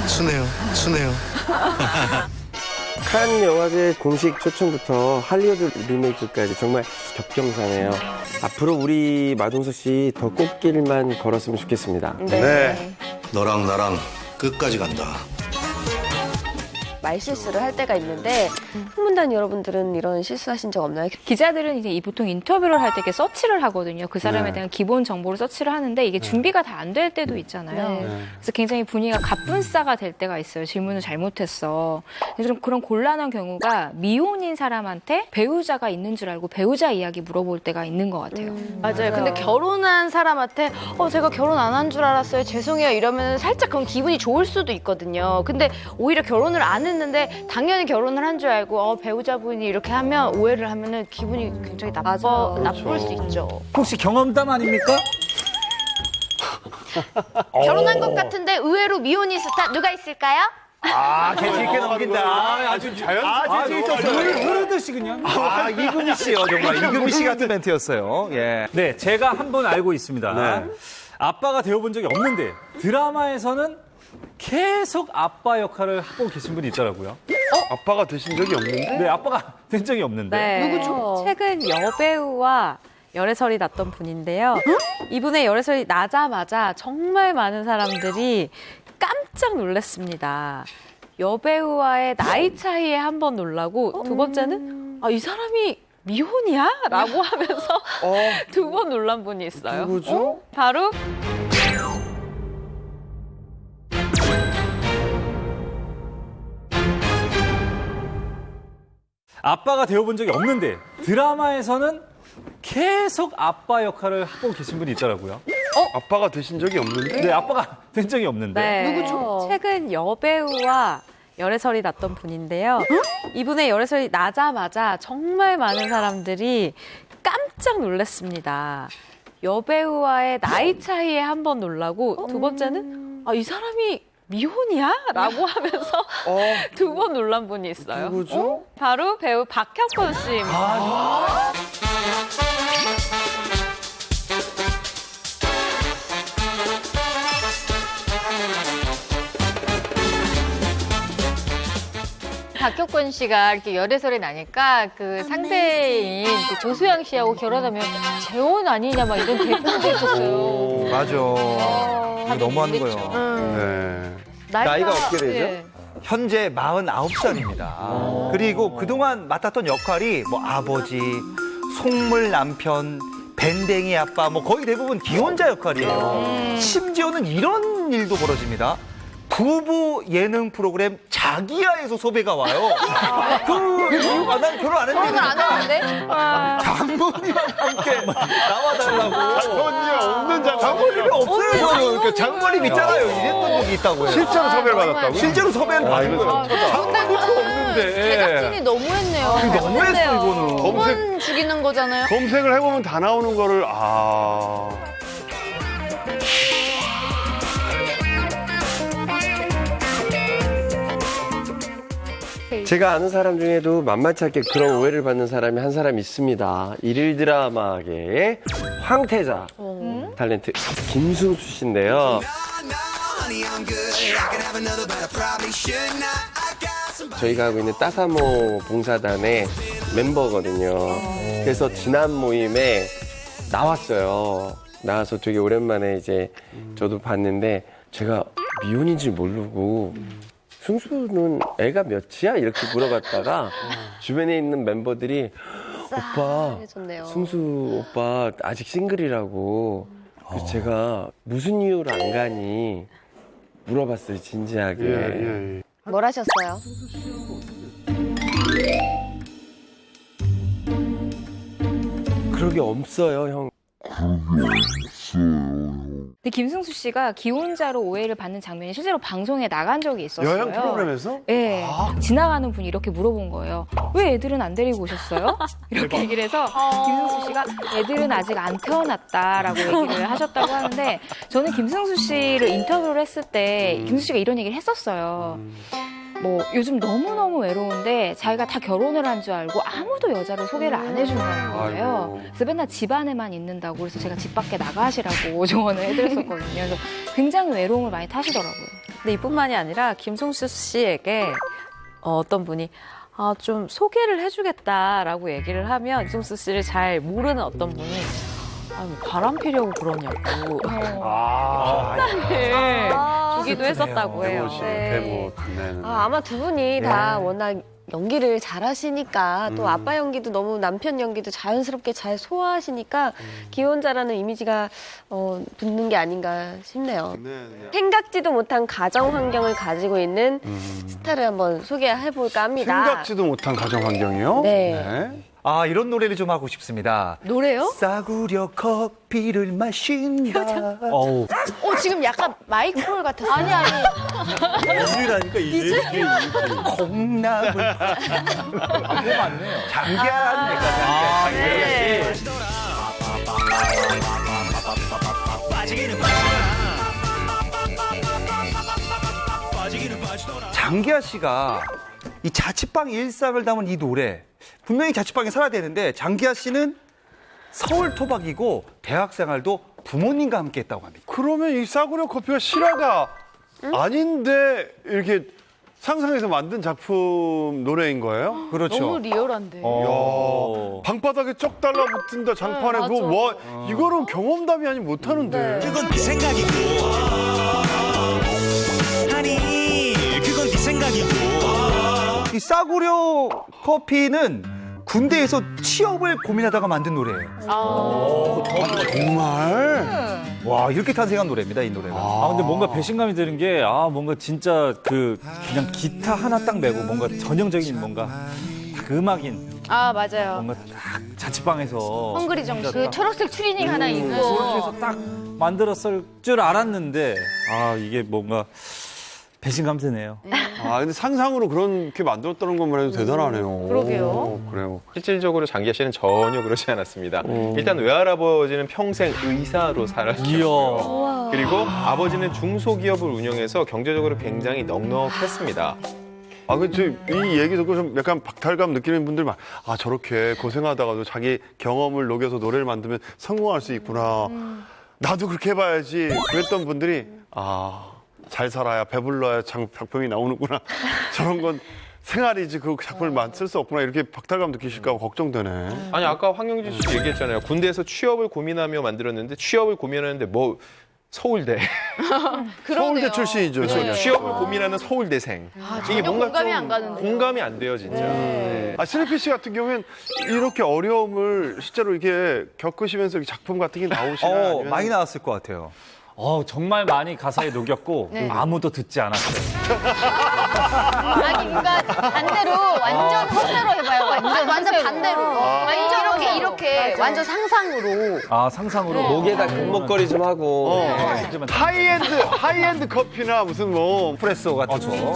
순해요. 칸 영화제 공식 초청부터 할리우드 리메이크까지 정말 격경사네요. 앞으로 우리 마동석 씨 더 꽃길만 걸었으면 좋겠습니다. 네. 너랑 나랑 끝까지 간다. 말실수를 할 때가 있는데 풍문단 여러분들은 이런 실수하신 적 없나요? 기자들은 이제 보통 인터뷰를 할 때 이렇게 서치를 하거든요. 그 사람에 대한 기본 정보를 서치를 하는데 이게 준비가 다 안 될 때도 있잖아요. 그래서 굉장히 분위기가 갑분싸가 될 때가 있어요. 질문을 잘못했어. 좀 그런 곤란한 경우가 미혼인 사람한테 배우자가 있는 줄 알고 배우자 이야기 물어볼 때가 있는 것 같아요. 맞아요. 근데 결혼한 사람한테 제가 결혼 안 한 줄 알았어요. 죄송해요. 이러면 살짝 그런 기분이 좋을 수도 있거든요. 근데 오히려 결혼을 안 한 했는데 당연히 결혼을 한 줄 알고 배우자분이 이렇게 하면 오해를 하면은 기분이 굉장히 나쁠 수 있죠. 혹시 경험담 아닙니까? 결혼한 것 같은데 의외로 미혼이 스타 누가 있을까요? 재치 있게 넘긴다. 아주 자연스럽게. 재치 있었어요. 흐르듯이 그냥. 이금희 씨요, 정말. 이금희 씨 같은 멘트였어요. 예. 네, 제가 한 번 알고 있습니다. 네. 아빠가 되어본 적이 없는데 드라마에서는 계속 아빠 역할을 하고 계신 분이 있더라고요. 아빠가 되신 적이 없는데? 네, 아빠가 된 적이 없는데. 네. 누구죠? 최근 여배우와 열애설이 났던 분인데요. 이분의 열애설이 나자마자 정말 많은 사람들이 깜짝 놀랐습니다. 여배우와의 나이 차이에 한 번 놀라고 두 번째는 이 사람이 미혼이야? 라고 하면서 두 번 놀란 분이 있어요. 누구죠? 바로 아빠가 되어본 적이 없는데 드라마에서는 계속 아빠 역할을 하고 계신 분이 있더라고요. 아빠가 되신 적이 없는데? 네, 아빠가 된 적이 없는데. 네. 누구죠? 최근 여배우와 열애설이 났던 분인데요. 이분의 열애설이 나자마자 정말 많은 사람들이 깜짝 놀랐습니다. 여배우와의 나이 차이에 한 번 놀라고 두 번째는 이 사람이 미혼이야? 라고 하면서 두 번 놀란 분이 있어요. 누구죠? 바로 배우 박혁건 씨입니다. 박혁권 씨가 이렇게 열애설이 나니까 그 상대인 그 조수영 씨하고 결혼하면 재혼 아니냐 막 이런 댓글도 있었어요. 맞아. 이거 너무하는 거예요. 네. 나이가 어떻게 되죠? 네. 현재 49살입니다. 그리고 그동안 맡았던 역할이 뭐 아버지, 속물 남편, 밴댕이 아빠, 뭐 거의 대부분 기혼자 역할이에요. 심지어는 이런 일도 벌어집니다. 부부 예능 프로그램 자기야에서 섭외가 와요. 난 결혼 안 했는데. 안 했는데? 장모님과 함께 나와달라고. 장모님 없는 장모님이 없어요, 저는. 그러니까 장모님 있잖아요. 이랬던 적이 있다고요. 실제로 섭외를 받았다고? 실제로 섭외를 받은 거예요. 장모님도 없는데. 제작진이 너무했네요. 너무했어, 이거는. 두 번 죽이는 거잖아요. 검색을 해보면 다 나오는 거를, 제가 아는 사람 중에도 만만치 않게 그런 오해를 받는 사람이 한 사람 있습니다. 일일 드라마계의 황태자 탤런트 김승수 씨인데요. 저희가 하고 있는 따사모 봉사단의 멤버거든요. 그래서 지난 모임에 나왔어요. 나와서 되게 오랜만에 이제 저도 봤는데 제가 미혼인지 모르고 승수는 애가 몇이야? 이렇게 물어봤다가 주변에 있는 멤버들이 오빠, 승수 오빠 아직 싱글이라고. 그래서 제가 무슨 이유로 안 가니 물어봤어요, 진지하게. 뭘 하셨어요? 그런 게 없어요, 형. 근데 김승수 씨가 기혼자로 오해를 받는 장면이 실제로 방송에 나간 적이 있었어요. 여행 프로그램에서? 네. 지나가는 분이 이렇게 물어본 거예요. 왜 애들은 안 데리고 오셨어요? 이렇게 얘기를 해서 김승수 씨가 애들은 아직 안 태어났다라고 얘기를 하셨다고 하는데 저는 김승수 씨를 인터뷰를 했을 때 김승수 씨가 이런 얘기를 했었어요. 뭐 요즘 너무너무 외로운데 자기가 다 결혼을 한 줄 알고 아무도 여자를 소개를 안 해준다는 거예요. 그래서 맨날 집 안에만 있는다고 그래서 제가 집 밖에 나가시라고 조언을 해드렸었거든요. 그래서 굉장히 외로움을 많이 타시더라고요. 근데 이뿐만이 아니라 김승수 씨에게 어떤 분이 좀 소개를 해주겠다라고 얘기를 하면 김승수 씨를 잘 모르는 어떤 분이 뭐 바람 피려고 그러냐고 핀잔을 주기도 했었다고 해요. 아마 두 분이 다 워낙 연기를 잘하시니까 또 아빠 연기도 너무 남편 연기도 자연스럽게 잘 소화하시니까 기혼자라는 이미지가 붙는 게 아닌가 싶네요. 생각지도 못한 가정 환경을 가지고 있는 스타를 한번 소개해볼까 합니다. 생각지도 못한 가정 환경이요? 네. 아, 이런 노래를 좀 하고 싶습니다. 노래요? 싸구려 커피를 마신다. 어우. 지금 약간 마이크롤 같았어요. 아니. 이주라니까 이주. 콩나물. 그거 맞네요. 장기하라는 얘기가 네. 장기하 씨가 이 자취방 일상을 담은 이 노래 분명히 자취방에 살아야 되는데 장기하 씨는 서울 토박이고 대학 생활도 부모님과 함께 했다고 합니다. 그러면 이 싸구려 커피가 실화가 아닌데 이렇게 상상해서 만든 작품 노래인 거예요? 그렇죠. 너무 리얼한데. 이야, 방바닥에 쩍 달라붙은다 장판에 네, 그거 맞아. 뭐 이거는 경험담이 아니 못하는데. 그건 네 생각이고 아니 그건 네 생각이고 이 싸구려 커피는 군대에서 취업을 고민하다가 만든 노래예요. 정말? 와, 이렇게 탄생한 노래입니다, 이 노래가. 아, 근데 뭔가 배신감이 드는 게, 뭔가 진짜 그냥 기타 하나 딱 메고 뭔가 전형적인 뭔가 딱 음악인. 맞아요. 뭔가 딱 자취방에서. 헝그리 정신. 그 초록색 추리닝 하나 입고. 그렇게 해서 딱 만들었을 줄 알았는데, 이게 뭔가 배신감 드네요. 근데 상상으로 그렇게 만들었다는 것만 해도 대단하네요. 그러게요. 그래요. 실질적으로 장기하 씨는 전혀 그러지 않았습니다. 일단 외할아버지는 평생 의사로 살았고요. 그리고 아버지는 중소기업을 운영해서 경제적으로 굉장히 넉넉했습니다. 이 얘기 듣고 좀 약간 박탈감 느끼는 분들 저렇게 고생하다가도 자기 경험을 녹여서 노래를 만들면 성공할 수 있구나. 나도 그렇게 해봐야지. 그랬던 분들이 잘 살아야 배불러야 작품이 나오는구나. 저런 건 생활이지 그 작품을 쓸 수 없구나. 이렇게 박탈감 느끼실까 봐 걱정되네. 아니 아까 황영진 씨 얘기했잖아요. 군대에서 취업을 고민하며 만들었는데 취업을 고민하는데 뭐 서울대. 서울대 출신이죠. 그렇죠. 취업을 고민하는 서울대생. 이게 전혀 뭔가 공감이 좀 안 가는데. 공감이 안 돼요, 진짜. 네. 슬리피 씨 같은 경우엔 이렇게 어려움을 실제로 이렇게 겪으시면서 작품 같은 게 나오시나요? 아니면... 많이 나왔을 것 같아요. 정말 많이 가사에 녹였고 네. 아무도 듣지 않았어요. 아니 그러니까 반대로 완전 허세로 해봐요. 완전 반대로. 완전 이렇게 완전 상상으로. 상상으로. 목에다 금목걸이 좀 하고. 하이엔드 커피나 무슨 뭐 프레소 같은 거.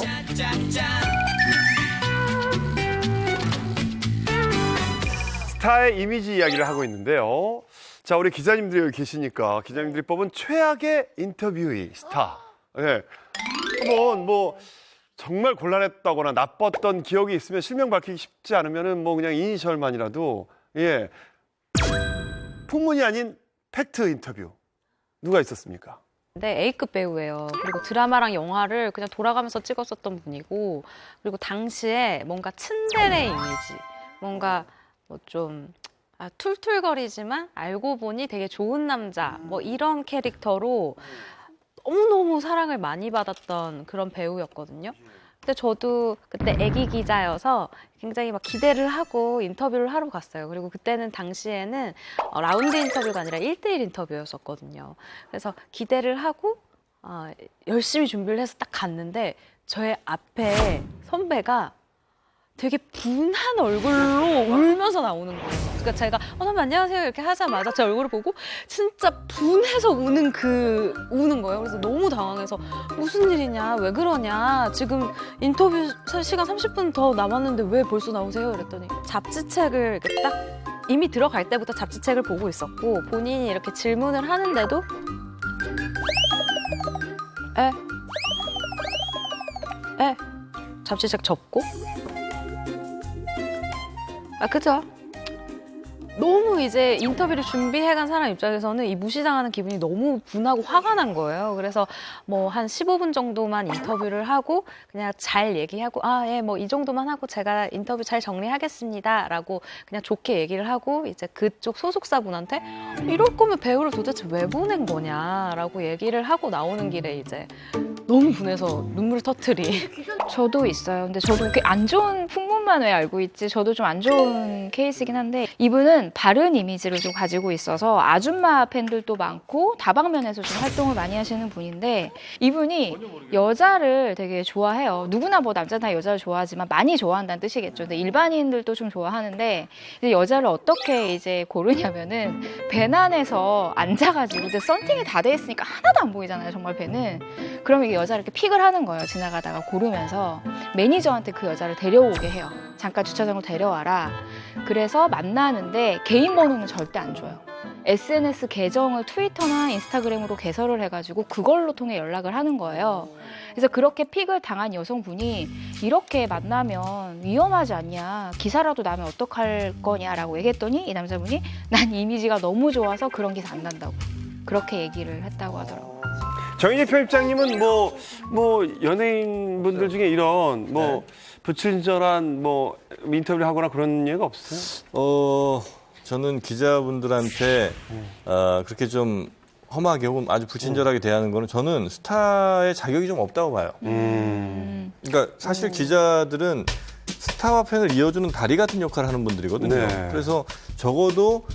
스타의 이미지 이야기를 하고 있는데요. 자, 우리 기자님들이 여기 계시니까 기자님들이 뽑은 최악의 인터뷰의 스타. 네. 한번 정말 곤란했다거나 나빴던 기억이 있으면 실명 밝히기 쉽지 않으면은 그냥 이니셜만이라도 풍문이 아닌 팩트 인터뷰 누가 있었습니까? 네, A급 배우예요. 그리고 드라마랑 영화를 그냥 돌아가면서 찍었었던 분이고, 그리고 당시에 뭔가 츤데레 이미지, 뭔가 좀 툴툴거리지만 알고 보니 되게 좋은 남자, 이런 캐릭터로 너무너무 사랑을 많이 받았던 그런 배우였거든요. 근데 저도 그때 애기 기자여서 굉장히 기대를 하고 인터뷰를 하러 갔어요. 그리고 그때는 당시에는 라운드 인터뷰가 아니라 1대1 인터뷰였었거든요. 그래서 기대를 하고 열심히 준비를 해서 딱 갔는데 저의 앞에 선배가 되게 분한 얼굴로 울면서 나오는 거예요. 그러니까 제가 선배 안녕하세요 이렇게 하자마자 제 얼굴을 보고 진짜 분해서 우는 거예요. 그래서 너무 당황해서 무슨 일이냐, 왜 그러냐, 지금 인터뷰 시간 30분 더 남았는데 왜 벌써 나오세요? 이랬더니 잡지책을 이렇게 딱 이미 들어갈 때부터 잡지책을 보고 있었고 본인이 이렇게 질문을 하는데도 잡지책 접고 그죠? 너무 이제 인터뷰를 준비해간 사람 입장에서는 이 무시당하는 기분이 너무 분하고 화가 난 거예요. 그래서 한 15분 정도만 인터뷰를 하고 그냥 잘 얘기하고 이 정도만 하고 제가 인터뷰 잘 정리하겠습니다 라고 그냥 좋게 얘기를 하고 이제 그쪽 소속사분한테 이럴 거면 배우를 도대체 왜 보낸 거냐라고 얘기를 하고 나오는 길에 이제 너무 분해서 눈물 터트리. 저도 있어요. 근데 저도 그렇게 안 좋은 풍문만 왜 알고 있지? 저도 좀 안 좋은 케이스긴 한데 이분은 바른 이미지를 좀 가지고 있어서 아줌마 팬들도 많고 다방면에서 좀 활동을 많이 하시는 분인데 이분이 여자를 되게 좋아해요. 누구나 뭐 남자나 여자를 좋아하지만 많이 좋아한다는 뜻이겠죠. 근데 일반인들도 좀 좋아하는데 이제 여자를 어떻게 이제 고르냐면은 배난에서 앉아가지고 이제 썬팅이 다 돼 있으니까 하나도 안 보이잖아요. 정말 배는. 그럼 이게 여자를 이렇게 픽을 하는 거예요. 지나가다가 고르면서 매니저한테 그 여자를 데려오게 해요. 잠깐 주차장으로 데려와라. 그래서 만나는데 개인 번호는 절대 안 줘요. SNS 계정을 트위터나 인스타그램으로 개설을 해가지고 그걸로 통해 연락을 하는 거예요. 그래서 그렇게 픽을 당한 여성분이 이렇게 만나면 위험하지 않냐, 기사라도 나면 어떡할 거냐라고 얘기했더니 이 남자분이 난 이미지가 너무 좋아서 그런 기사 안 난다고 그렇게 얘기를 했다고 하더라고요. 정인희 편집장님은 뭐 연예인분들 중에 이런 뭐 부친절한 뭐 인터뷰를 하거나 그런 예가 없어요? 저는 기자분들한테 그렇게 좀 험하게 혹은 아주 불친절하게 대하는 거는 저는 스타의 자격이 좀 없다고 봐요. 그러니까 사실 기자들은 스타와 팬을 이어주는 다리 같은 역할을 하는 분들이거든요. 네. 그래서 적어도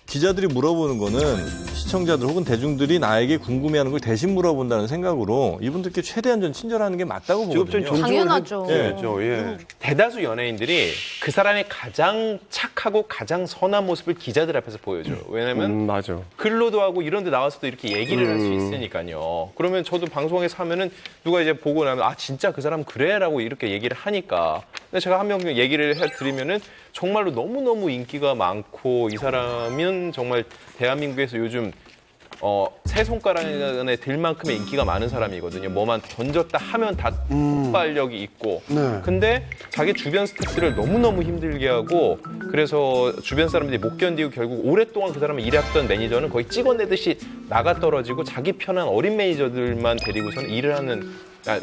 기자들이 물어보는 거는 시청자들 혹은 대중들이 나에게 궁금해하는 걸 대신 물어본다는 생각으로 이분들께 최대한 좀 친절하는 게 맞다고 보거든요. 당연하죠. 예. 대다수 연예인들이 그 사람의 가장 착하고 가장 선한 모습을 기자들 앞에서 보여줘요. 왜냐면 맞아. 글로도 하고 이런 데 나와서도 이렇게 얘기를 할 수 있으니까요. 그러면 저도 방송에서 하면은 누가 이제 보고 나면 아 진짜 그 사람 그래라고 이렇게 얘기를 하니까. 근데 제가 한 명 얘기를 해드리면은 정말로 너무너무 인기가 많고 이 사람은 정말 대한민국에서 요즘 세 손가락 안에 들 만큼의 인기가 많은 사람이거든요. 뭐만 던졌다 하면 다 폭발력이 있고. 네. 근데 자기 주변 스태프들을 너무너무 힘들게 하고 그래서 주변 사람들이 못 견디고 결국 오랫동안 그 사람을 일했던 매니저는 거의 찍어내듯이 나가 떨어지고 자기 편한 어린 매니저들만 데리고서는 일을 하는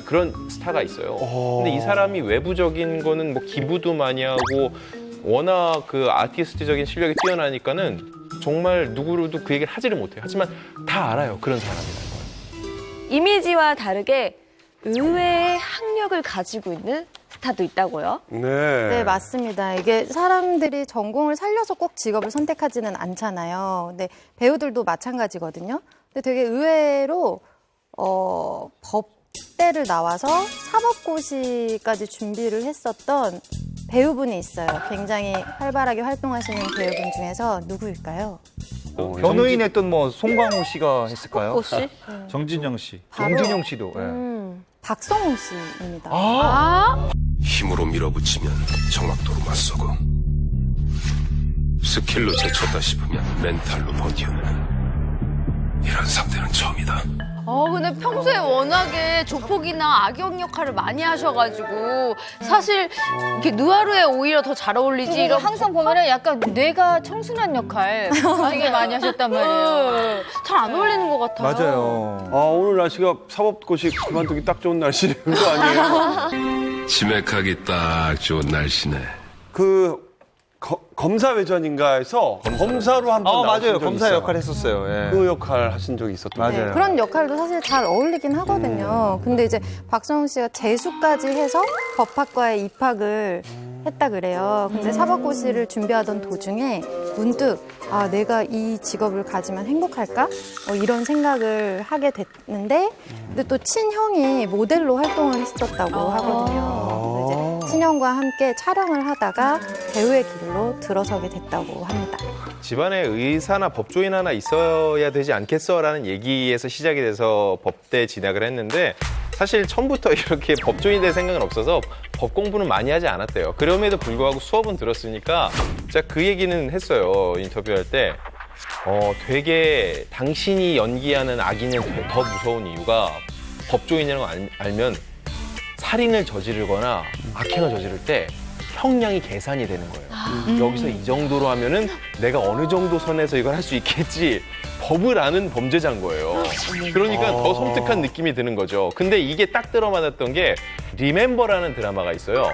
그런 스타가 있어요. 근데 이 사람이 외부적인 거는 뭐 기부도 많이 하고 워낙 그 아티스트적인 실력이 뛰어나니까는 정말 누구로도 그 얘기를 하지를 못해요. 하지만 다 알아요. 그런 사람이라는 걸. 이미지와 다르게 의외의 학력을 가지고 있는 스타도 있다고요? 네, 맞습니다. 이게 사람들이 전공을 살려서 꼭 직업을 선택하지는 않잖아요. 근데 배우들도 마찬가지거든요. 근데 되게 의외로 법대를 나와서 사법고시까지 준비를 했었던 배우분이 있어요. 굉장히 활발하게 활동하시는 배우분 중에서 누구일까요? 변호인 했던 뭐 송강호 씨가 했을까요? 호 씨? 정진영 씨. 정진영 씨도. 박성웅 씨입니다. 힘으로 밀어붙이면 정확도로 맞서고 스킬로 제쳤다 싶으면 멘탈로 버텨내는 이런 상대는 처음이다. 근데 평소에 워낙에 조폭이나 악역 역할을 많이 하셔가지고 사실 이렇게 느와르에 오히려 더 잘 어울리지. 이런 항상 보면은 약간 뇌가 청순한 역할 되게 많이 하셨단 말이에요. 잘 안 어울리는 것 같아요. 맞아요. 오늘 날씨가 사법고시 그만두기 딱 좋은 날씨인 거 아니에요? 치맥하기 딱 좋은 날씨네. 검사회전인가에서 검사로 한번 맞아요. 검사 역할 했었어요. 예. 그 역할 하신 적이 있었던 맞아요. 거예요. 그런 역할도 사실 잘 어울리긴 하거든요. 근데 이제 박성웅 씨가 재수까지 해서 법학과에 입학을 했다 그래요. 근데 사법고시를 준비하던 도중에 문득 내가 이 직업을 가지면 행복할까? 이런 생각을 하게 됐는데 근데 또 친형이 모델로 활동을 했었다고 하거든요. 그래서 이제 친형과 함께 촬영을 하다가 배우의 길로 들어서게 됐다고 합니다. 집안에 의사나 법조인 하나 있어야 되지 않겠어라는 얘기에서 시작이 돼서 법대 진학을 했는데 사실 처음부터 이렇게 법조인 될 생각은 없어서 법 공부는 많이 하지 않았대요. 그럼에도 불구하고 수업은 들었으니까 제가 그 얘기는 했어요. 인터뷰할 때. 되게 당신이 연기하는 악인은 더 무서운 이유가 법조인이라는 걸 알면 살인을 저지르거나 악행을 저지를 때 형량이 계산이 되는 거예요. 여기서 이 정도로 하면은 내가 어느 정도 선에서 이걸 할 수 있겠지. 법을 아는 범죄자인 거예요. 그러니까 더 섬뜩한 느낌이 드는 거죠. 근데 이게 딱 들어맞았던 게 리멤버라는 드라마가 있어요.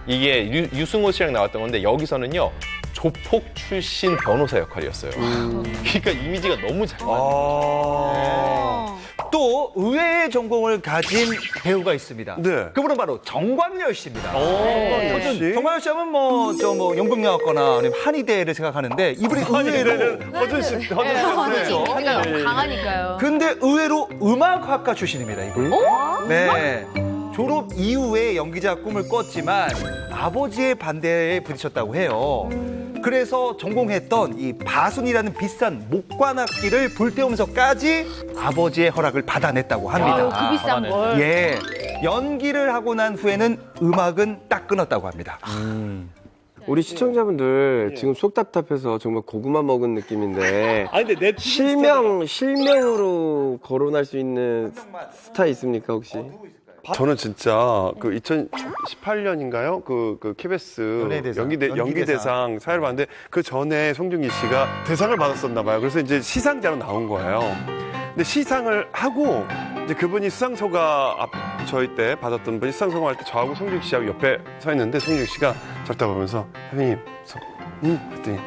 이게 유승호 씨랑 나왔던 건데 여기서는요. 조폭 출신 변호사 역할이었어요. 그러니까 이미지가 너무 잘 맞는 거예요. 또 의외의 전공을 가진 배우가 있습니다. 네. 그분은 바로 정광열 씨입니다. 정광열 씨? 정광열 씨 하면 뭐 연극영화과나 아니면 한의대를 생각하는데 이분이 의외로 그렇죠. 강하니까요. 근데 의외로 음악학과 출신입니다, 이분. 네. 졸업 이후에 연기자 꿈을 꿨지만 아버지의 반대에 부딪혔다고 해요. 그래서 전공했던 이 바순이라는 비싼 목관악기를 불태우면서까지 아버지의 허락을 받아냈다고 합니다. 그 비싼 걸. 예. 연기를 하고 난 후에는 음악은 딱 끊었다고 합니다. 우리 시청자분들 지금 속 답답해서 정말 고구마 먹은 느낌인데 근데 실명으로 거론할 수 있는 스타 있습니까 혹시? 저는 진짜 그 2018년인가요? 그 KBS 연기대상 사회를 봤는데 그 전에 송중기 씨가 대상을 받았었나 봐요. 그래서 이제 시상자로 나온 거예요. 근데 시상을 하고 이제 그분이 수상소가 저희 때 받았던 분이 수상소가 할 때 저하고 송중기 씨하고 옆에 서 있는데 송중기 씨가 저를 딱 보면서 선생님, 그랬더니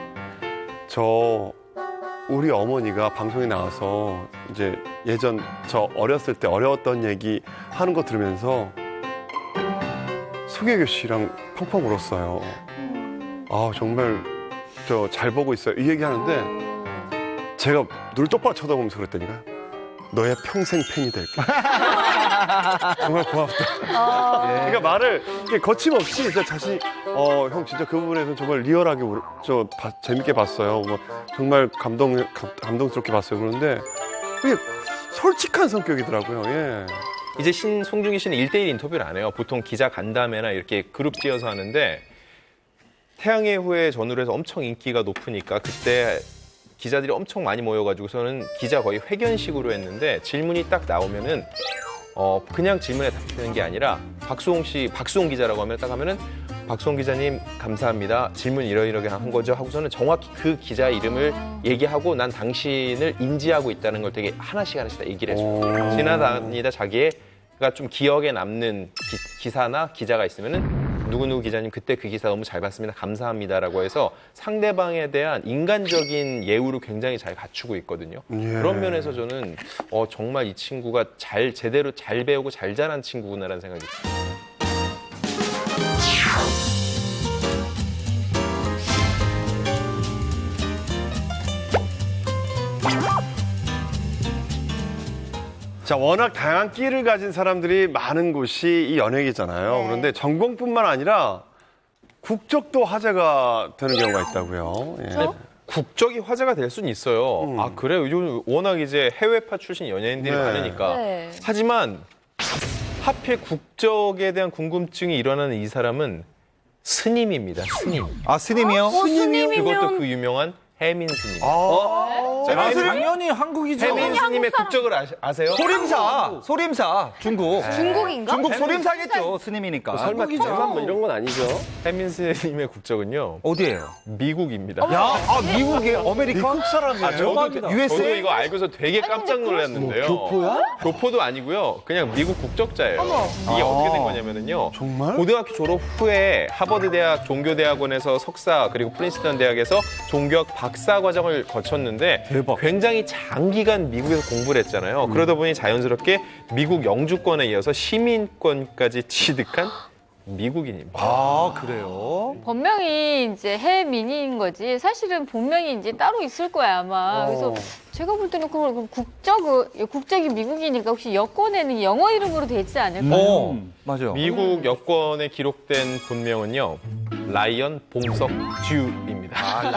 우리 어머니가 방송에 나와서 이제 예전 저 어렸을 때 어려웠던 얘기 하는 거 들으면서 송혜교 씨랑 펑펑 울었어요. 아, 정말 저 잘 보고 있어요. 이 얘기 하는데 제가 눈을 똑바로 쳐다보면서 그랬다니까. 너의 평생 팬이 될게. 정말 고맙다. 그러니까 말을 이렇게 거침없이 진짜 자신이 형 진짜 그 부분에서 정말 리얼하게 재밌게 봤어요. 뭐 정말 감동스럽게 봤어요. 그런데 이게 솔직한 성격이더라고요. 예. 이제 송중기 씨는 1대1 인터뷰를 안 해요. 보통 기자 간담회나 이렇게 그룹 지어서 하는데 태양의 후예 전후로 해서 엄청 인기가 높으니까 그때 기자들이 엄청 많이 모여가지고서는 기자 거의 회견식으로 했는데 질문이 딱 나오면은 그냥 질문에 답하는 게 아니라 박수홍 기자라고 하면 딱 하면은 박수홍 기자님 감사합니다. 질문 이러이러게 한 거죠 하고서는 정확히 그 기자 이름을 얘기하고 난 당신을 인지하고 있다는 걸 되게 하나씩 다 얘기를 해줘요. 지나다니다 자기가 좀 기억에 남는 기사나 기자가 있으면은 누구누구 기자님 그때 그 기사 너무 잘 봤습니다. 감사합니다라고 해서 상대방에 대한 인간적인 예우를 굉장히 잘 갖추고 있거든요. 예. 그런 면에서 저는 정말 이 친구가 제대로 잘 배우고 잘 자란 친구구나라는 생각이 듭니다. 자, 워낙 다양한 끼를 가진 사람들이 많은 곳이 이 연예계잖아요. 그런데 전공뿐만 아니라 국적도 화제가 되는 경우가 있다고요. 예. 네, 국적이 화제가 될 수는 있어요. 아, 그래요? 요즘 워낙 이제 해외파 출신 연예인들이 많으니까. 네. 하지만 하필 국적에 대한 궁금증이 일어나는 이 사람은 스님입니다. 스님. 아, 스님이요? 그것도 그 유명한 해민 스님. 당연히 한국이죠. 해민 스님의 국적을 아세요? 소림사, 중국. 중국인가? 중국 소림사겠죠, 스님이니까. 설마 대만 뭐 이런 건 아니죠? 해민 스님의 국적은요. 어디예요? 미국입니다. 미국이에요? 아메리카? 미국 사람이에요. 저도 USA? 이거 알고서 되게 깜짝 놀랐는데요. 교포야? 교포도 아니고요. 그냥 미국 국적자예요. 이게 어떻게 된 거냐면요. 정말? 고등학교 졸업 후에 하버드 대학 종교대학원에서 석사 그리고 프린스턴 대학에서 종교학 박사 과정을 거쳤는데 굉장히 장기간 미국에서 공부를 했잖아요. 그러다 보니 자연스럽게 미국 영주권에 이어서 시민권까지 취득한 미국인입니다. 아, 그래요? 본명이 이제 해민인 거지. 사실은 본명이 이제 따로 있을 거야, 아마. 그래서 제가 볼 때는 그럼 국적이 미국이니까 혹시 여권에는 영어 이름으로 돼 있지 않을까요? 맞아요. 미국 여권에 기록된 본명은요. 라이언 봉석주입니다. 아,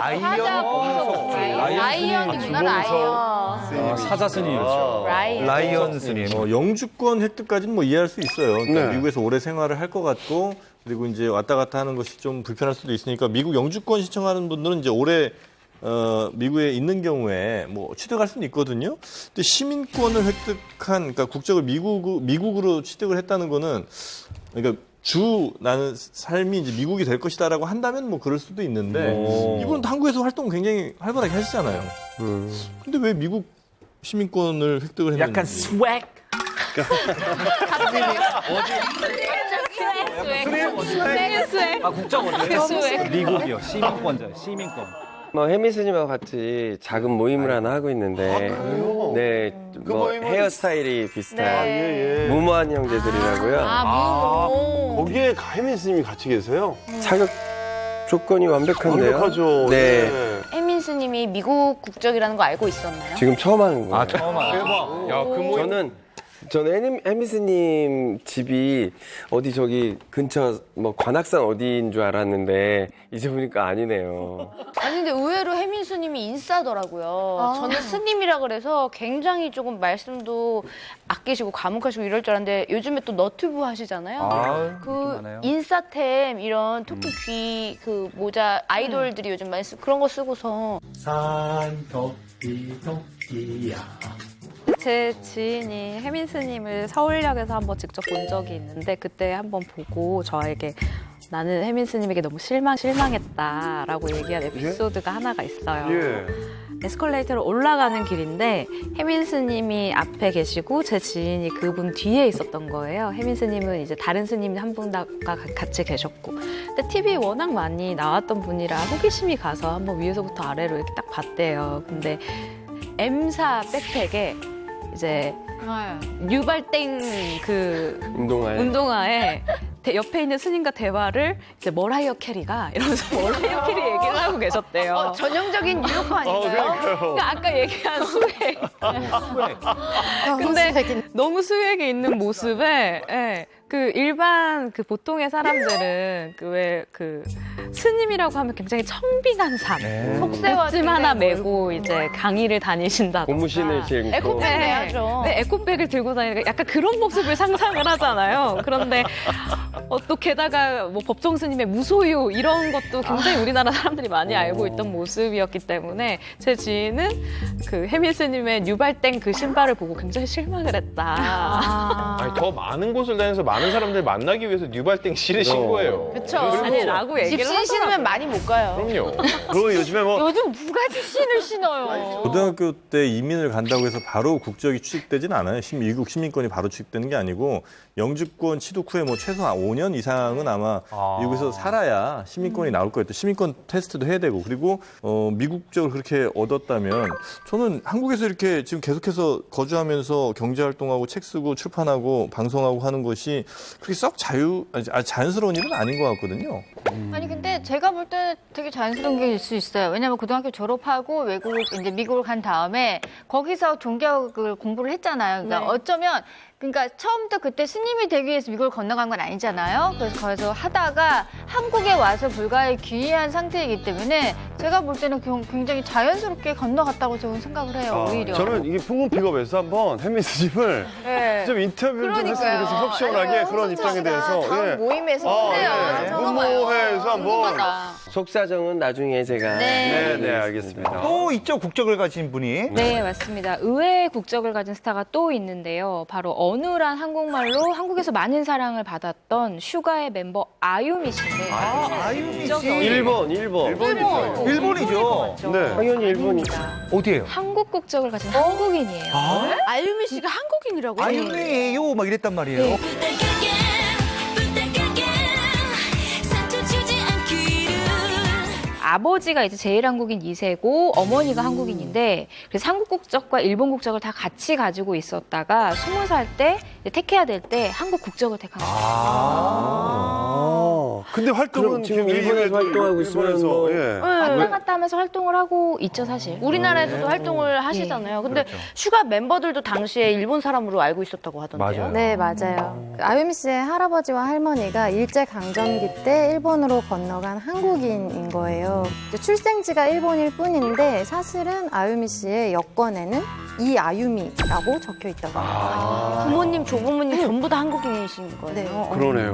라이언이구나, 라이언. 사자 스님이죠. 라이언 스님. 영주권 획득까지는 뭐 이해할 수 있어요. 그러니까 네. 미국에서 오래 생활을 할 것 같고 그리고 이제 왔다 갔다 하는 것이 좀 불편할 수도 있으니까 미국 영주권 신청하는 분들은 이제 오래 미국에 있는 경우에 뭐 취득할 수는 있거든요. 근데 시민권을 획득한 그러니까 국적을 미국으로 취득을 했다는 거는 그러니까 나는 삶이 이제 미국이 될 것이다라고 한다면 뭐 그럴 수도 있는데 이분은 한국에서 활동 굉장히 활발하게 하시잖아요. 근데 왜 미국 시민권을 획득을 했는지. 약간 스웩. 스웩. 아, 국적 어디예요? 미국이요. 시민권자. 시민권. 뭐 혜미스님하고 같이 작은 모임을 하나 하고 있는데, 네, 그 뭐 모임은- 헤어스타일이 비슷한 예. 무모한 형제들이라고요. 거기에 혜민 스님이 같이 계세요? 자격 조건이 완벽한데요. 완벽하죠. 네. 혜민 스님이 미국 국적이라는 거 알고 있었나요? 지금 처음 하는 거예요. 처음 알아. 대박. 야, 그 모임. 저는 혜미스님 집이 어디 저기 근처 뭐 관악산 어디인 줄 알았는데 이제 보니까 아니네요. 아니 근데 의외로 혜민 스님이 인싸더라고요. 저는 스님이라 그래서 굉장히 조금 말씀도 아끼시고 과묵하시고 이럴 줄 알았는데 요즘에 또 너튜브 하시잖아요. 그 인싸템 이런 토끼 귀 그 모자 아이돌들이 요즘 많이 쓰고 그런 거 쓰고서 제 지인이 혜민 스님을 서울역에서 한번 직접 본 적이 있는데 그때 한번 보고 저에게 나는 혜민 스님에게 너무 실망했다라고 얘기한 에피소드가 하나가 있어요. 에스컬레이터로 올라가는 길인데 혜민 스님이 앞에 계시고 제 지인이 그분 뒤에 있었던 거예요. 혜민 스님은 이제 다른 스님 한 분과 같이 계셨고 근데 TV에 워낙 많이 나왔던 분이라 호기심이 가서 한번 위에서부터 아래로 이렇게 딱 봤대요. 근데 M사 백팩에 이제 뉴발땡 그 운동화에 옆에 있는 스님과 대화를 이제 머라이어 캐리가 이러면서 머라이어 캐리 얘기를 하고 계셨대요. 전형적인 뉴욕커 아닌가요? 그러니까 아까 얘기한 수액. 근데 너무 수액이 있는 모습에 그 일반 그 보통의 사람들은 그 왜 그 스님이라고 하면 굉장히 청빈한 삶, 속세와 찜 하나 메고 이제 강의를 다니신다던가 고무신을 신고 에코백 내야죠. 네, 에코백을 들고 다니니까 약간 그런 모습을 상상을 하잖아요. 그런데 또 게다가 뭐 법정 스님의 무소유 이런 것도 굉장히 우리나라 사람들이 많이 알고 있던 모습이었기 때문에 제 지인은 그 혜민 스님의 뉴발땡 그 신발을 보고 굉장히 실망을 했다. 아니, 더 많은 곳을 다녀서 많은 사람들 만나기 위해서 뉴발땡 신으신 거예요. 그쵸. 아니, 라고 얘기를 집신 신으면 많이 못 가요. 그럼요. 그리고 요즘에 뭐 요즘 누가 집신을 신어요? 고등학교 때 이민을 간다고 해서 바로 국적이 취득되진 않아요. 미국 시민권이 바로 취득되는 게 아니고 영주권 취득 후에 뭐 최소한 5년 이상은 아마 미국에서 살아야 시민권이 나올 거예요. 또 시민권 테스트도 해야 되고 그리고 미국적으로 그렇게 얻었다면 저는 한국에서 이렇게 지금 계속해서 거주하면서 경제활동하고 책 쓰고 출판하고 방송하고 하는 것이 그렇게 썩 자연스러운 일은 아닌 것 같거든요. 아니 근데 제가 볼 때 되게 자연스러운 게 일 수 있어요. 왜냐하면 고등학교 졸업하고 이제 미국을 간 다음에 거기서 종교학을 공부를 했잖아요. 그러니까 어쩌면 그러니까 처음부터 그때 스님이 되기 위해서 미국을 건너간 건 아니잖아요. 그래서 거기서 하다가 한국에 와서 불가에 귀의한 상태이기 때문에 제가 볼 때는 굉장히 자연스럽게 건너갔다고 저는 생각을 해요. 오히려. 저는 이게 풍문픽업에서 한번 혜민 스님을 좀 인터뷰를 좀 했으면 좋겠어요. 속 시원하게 그런 입장에 대해서. 다음 모임에서 문모회에서 한번. 속사정은 나중에 제가 네, 알겠습니다. 또 있죠, 국적을 가진 분이. 네, 맞습니다. 의외의 국적을 가진 스타가 또 있는데요. 바로 어눌한 한국말로 한국에서 많은 사랑을 받았던 슈가의 멤버 아유미 씨인데. 아유미 씨. 일본이죠. 네. 당연히 일본이. 어디예요? 한국 국적을 가진 한국인이에요. 아유미 씨가 한국인이라고요? 아유미예요, 막 이랬단 말이에요. 아버지가 이제 제일 한국인 2세고 어머니가 한국인인데 그래서 한국 국적과 일본 국적을 다 같이 가지고 있었다가 20살 때 택해야 될 때 한국 국적을 택한 거예요. 근데 활동은 지금 일본에서 활동하고 있으면 뭐 왔다 갔다 하면서 활동을 하고 있죠, 사실. 우리나라에서도 활동을 하시잖아요. 근데 슈가 멤버들도 당시에 일본 사람으로 알고 있었다고 하던데요. 네, 맞아요. 아유미 씨의 할아버지와 할머니가 일제강점기 때 일본으로 건너간 한국인인 거예요. 이제 출생지가 일본일 뿐인데 사실은 아유미 씨의 여권에는 이아유미라고 적혀 있다고 합니다. 부모님, 조부모님 전부 다 한국인이신 거예요. 그러네요.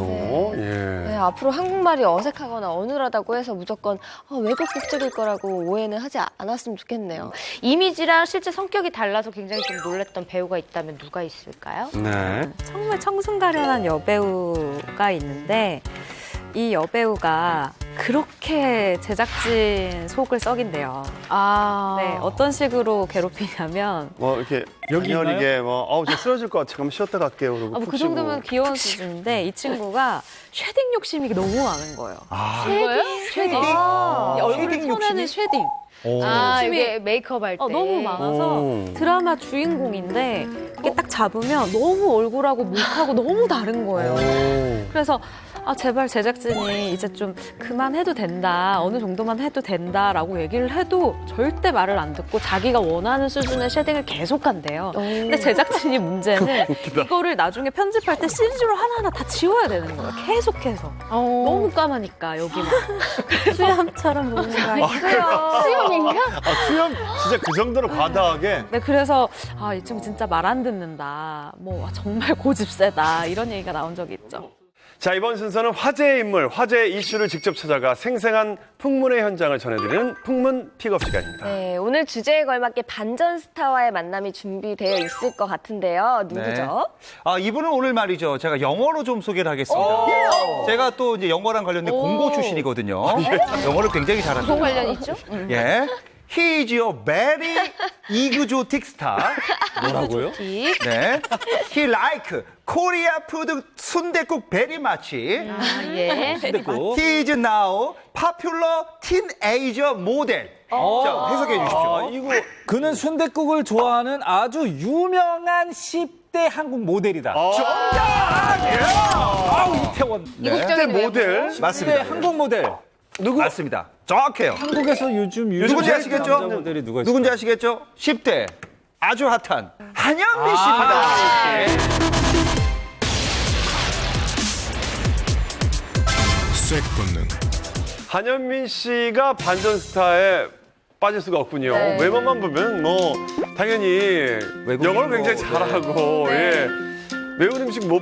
네, 앞으로 한국말이 어색하거나 어눌하다고 해서 무조건 외국 국적일 거라고 오해는 하지 않았으면 좋겠네요. 이미지랑 실제 성격이 달라서 굉장히 좀 놀랬던 배우가 있다면 누가 있을까요? 네. 정말 청순가련한 여배우가 있는데 이 여배우가 그렇게 제작진 속을 썩인대요. 네, 어떤 식으로 괴롭히냐면 뭐 이렇게 여기게 저 쓰러질 것 같아. 잠깐만 쉬었다 갈게요. 그러고 그 푹 쉬고. 정도면 귀여운 수준인데 이 친구가 쉐딩 욕심이 너무 많은 거예요. 쉐딩? 얼굴을 펴내는 쉐딩. 이게 메이크업 할 때. 너무 많아서 드라마 주인공인데 이게 딱 잡으면 너무 얼굴하고 목하고 너무 다른 거예요. 그래서 제발 제작진이 이제 좀 그만해도 된다, 어느 정도만 해도 된다라고 얘기를 해도 절대 말을 안 듣고 자기가 원하는 수준의 쉐딩을 계속 한대요. 근데 제작진이 문제는 이거를 나중에 편집할 때 CG로 하나하나 다 지워야 되는 거예요. 계속해서. 너무 까마니까 여기만. 수염처럼 보이는 거 아니에요? 수염인가? 수염 진짜 그 정도로 과다하게. 네, 그래서 이 친구 진짜 말 안 듣는다. 정말 고집 세다. 이런 얘기가 나온 적이 있죠. 자, 이번 순서는 화제의 인물, 화제의 이슈를 직접 찾아가 생생한 풍문의 현장을 전해드리는 풍문 픽업 시간입니다. 네, 오늘 주제에 걸맞게 반전 스타와의 만남이 준비되어 있을 것 같은데요. 누구죠? 이분은 오늘 말이죠. 제가 영어로 좀 소개를 하겠습니다. 제가 또 이제 영어랑 관련된 공고 출신이거든요. 영어를 굉장히 잘하죠. 무슨 관련 있죠? 예. He is a very exotic star. 뭐라고요? 네. He like Korea food 순댓국 very much. 예. 순댓국. He is now popular teenager model. 자, 해석해 주십시오. 그는 순댓국을 좋아하는 아주 유명한 10대 한국 모델이다. 이태원. 네. 모델. 맞습니다. 10대 한국 모델. 누구? 맞습니다. 정확해요. 한국에서 요즘 누군지 제일 아시겠죠? 남자 모델이 누가 있을까요? 누군지 아시겠죠? 10대 아주 핫한 한현미 씨입니다. 쏵 붙는. 한현민 씨가 반전 스타에 빠질 수가 없군요. 네. 외모만 보면 당연히 영어를 굉장히 잘하고 예. 매운 음식 못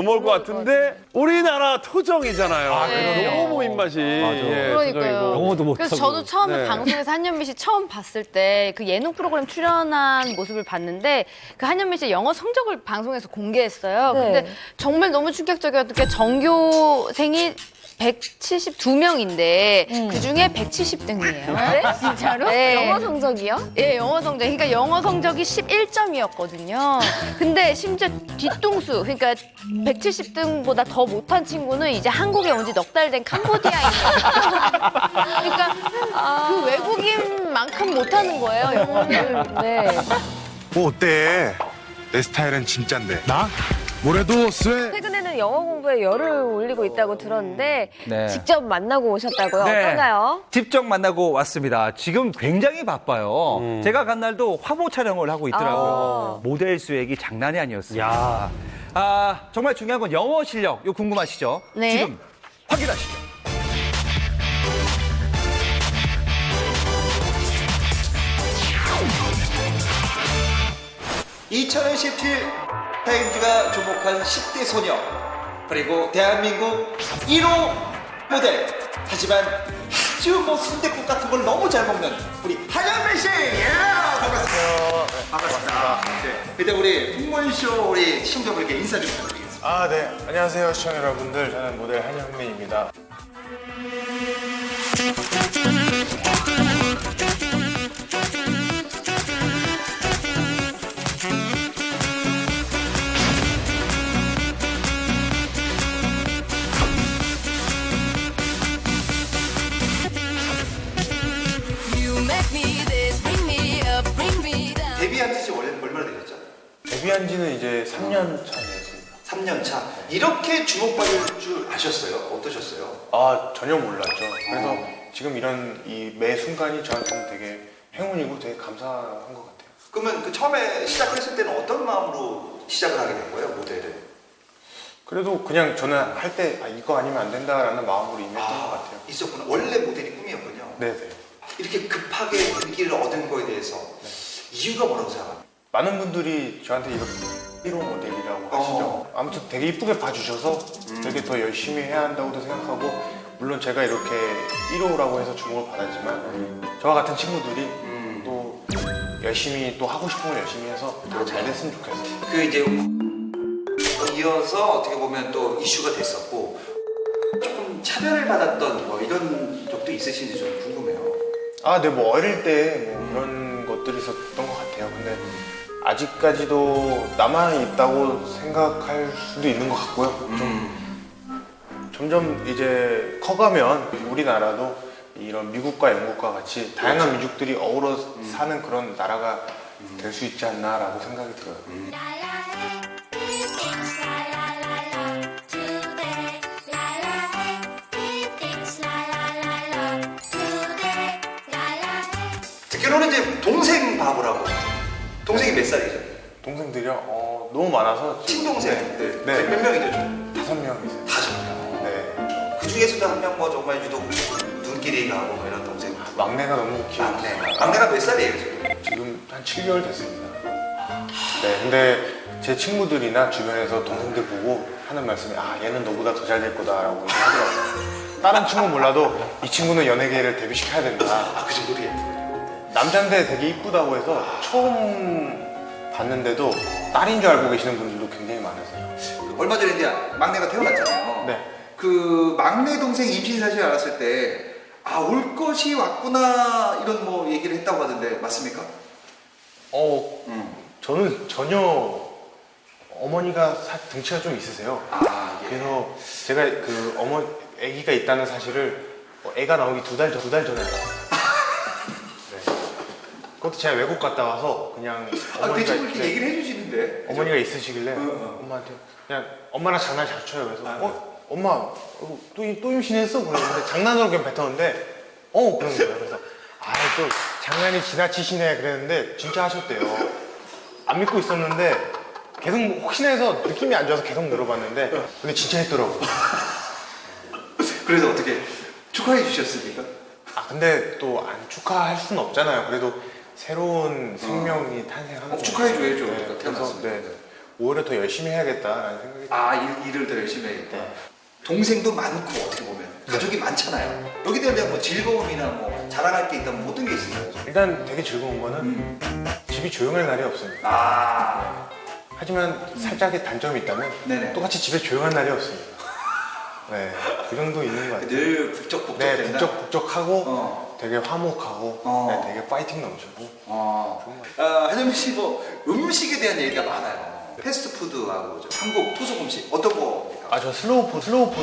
먹을 것 같은데 우리나라 토정이잖아요. 너무 입맛이. 예, 그러니까요. 영어도 못하고. 그래서 저도 처음에 네. 방송에서 한현미 씨 처음 봤을 때 그 예능 프로그램 출연한 모습을 봤는데 그 한현미 씨 영어 성적을 방송에서 공개했어요. 네. 근데 정말 너무 충격적이었던 게 전교생이 172명인데 그중에 170등이에요. 네? 진짜로? 네. 영어 성적이요? 예, 영어 성적. 그러니까 영어 성적이 11점이었거든요. 근데 심지어 뒤통수, 그러니까 170등보다 더 못한 친구는 이제 한국에 온 지 넉 달 된 캄보디아인. 그러니까 그 외국인만큼 못하는 거예요, 영어를. 네. 뭐 어때? 내 스타일은 진짠데. 나? 뭐래도 쎄. 최근에는 영어 공부에 열을 올리고 있다고 들었는데 네. 직접 만나고 오셨다고요? 네. 어떤가요? 직접 만나고 왔습니다. 지금 굉장히 바빠요. 제가 간 날도 화보 촬영을 하고 있더라고요. 모델 수액이 장난이 아니었습니다. 정말 중요한 건 영어 실력. 이거 궁금하시죠? 네. 지금 확인하시죠. (2017) 타임즈가 주목한 10대 소녀 그리고 대한민국 1호 모델 하지만 아주 순댓국 같은 걸 너무 잘 먹는 우리 한현미 씨 반갑습니다. 반갑습니다. 근데 우리 풍문쇼 우리 시청자분들께 인사 좀 부탁드리겠습니다. 네. 안녕하세요, 시청자 여러분들. 저는 모델 한현민입니다. 데뷔한 지 얼마나 되셨죠? 데뷔한 지는 이제 3년 차 됐습니다. 3년 차. 이렇게 주목받을 줄 아셨어요? 어떠셨어요? 전혀 몰랐죠. 그래서 지금 이런 이 매 순간이 저한테는 되게 행운이고 되게 감사한 것 같아요. 그러면 그 처음에 시작했을 때는 어떤 마음으로 시작을 하게 된 거예요, 모델을? 그래도 그냥 저는 할 때 이거 아니면 안 된다라는 마음으로 임했던 것 같아요. 있었구나. 원래 모델이 꿈이었군요. 네네. 이렇게 급하게 인기를 얻은 거에 대해서 이유가 뭐라고 생각합니까? 많은 분들이 저한테 이렇게 1호 모델이라고 하시죠. 아무튼 되게 이쁘게 봐주셔서 되게 더 열심히 해야 한다고도 생각하고, 물론 제가 이렇게 1호라고 해서 주목을 받았지만 저와 같은 친구들이 또 열심히 또 하고 싶은 걸 열심히 해서 더 잘 됐으면 좋겠어요. 그 이제 이어서 어떻게 보면 또 이슈가 됐었고, 조금 좀 차별을 받았던 뭐 이런 적도 있으신지 좀 궁금해요. 아, 네, 뭐 어릴 때 뭐 그런 것들이 있었던 것 같아요. 근데 아직까지도 남아 있다고 생각할 수도 있는 것 같고요. 좀 점점 이제 커가면 우리나라도 이런 미국과 영국과 같이 다양한 민족들이 어우러 사는 그런 나라가 될 수 있지 않나라고 생각이 들어요. 듣기로는 이제 동생 바보라고. 동생이 몇 살이죠? 동생들이요? 너무 많아서 친동생들 네. 몇 명이죠? 좀? 5명이세요. 5명. 네. 그 중에서도 한 명 뭐 정말 유독 눈길이 가고 뭐 이런 동생. 막내가 너무 귀여워. 막내가 몇 살이에요 지금? 지금 한 7개월 됐습니다. 네, 근데 제 친구들이나 주변에서 동생들 보고 하는 말씀이 얘는 너보다 더 잘 될 거다라고 하더라고요. 다른 친구는 몰라도 이 친구는 연예계를 데뷔시켜야 된다. 그 정도로 예쁘군요. 남자인데 되게 이쁘다고 해서 처음 봤는데도 딸인 줄 알고 계시는 분들도 굉장히 많으세요. 얼마 전에 이제 막내가 태어났잖아요. 네. 그 막내 동생 임신 사실 알았을 때 올 것이 왔구나 이런 뭐 얘기를 했다고 하던데 맞습니까? 저는 전혀 어머니가 등치가 좀 있으세요. 예. 그래서 제가 그 아기가 있다는 사실을 애가 나오기 두 달 전에 알았어요. 네. 그것도 제가 외국 갔다 와서 그냥 대충 이렇게 얘기를 해주시는데 어머니가 있으시길래 엄마한테 그냥 엄마랑 장난 잘 쳐요. 그래서 엄마 또 임신했어? 그랬는데 장난으로 그냥 뱉었는데 그런 거예요. 그래서 또 장난이 지나치시네 그랬는데 진짜 하셨대요. 안 믿고 있었는데 계속 혹시나 해서 느낌이 안 좋아서 계속 물어봤는데 근데 진짜 했더라고요. 그래서 어떻게 축하해 주셨습니까? 근데 또 안 축하할 수는 없잖아요. 그래도 새로운 생명이 탄생하는 거예요. 축하해 줘야죠. 네, 그러니까 그래서 오히려 더 열심히 해야겠다라는 생각이 들어요. 일을 더 열심히 해야겠다. 동생도 많고 어떻게 보면 가족이 많잖아요. 여기에 대한 뭐 즐거움이나 뭐 자랑할 게 있다면 어떤 게 있을까요? 일단 되게 즐거운 거는 집이 조용할 날이 없습니다. 하지만 살짝의 단점이 있다면 똑같이 집에 조용한 날이 없습니다. 네, 그 정도 있는 것 같아요. 늘 북적북적 네, 된다? 북적북적하고 되게 화목하고 네, 되게 파이팅 넘치고 한정민 씨 뭐 음식에 대한 얘기가 많아요. 패스트푸드하고 한국 토속 음식 어떤 거입니까? 저 슬로우 푸드 좋아합니다.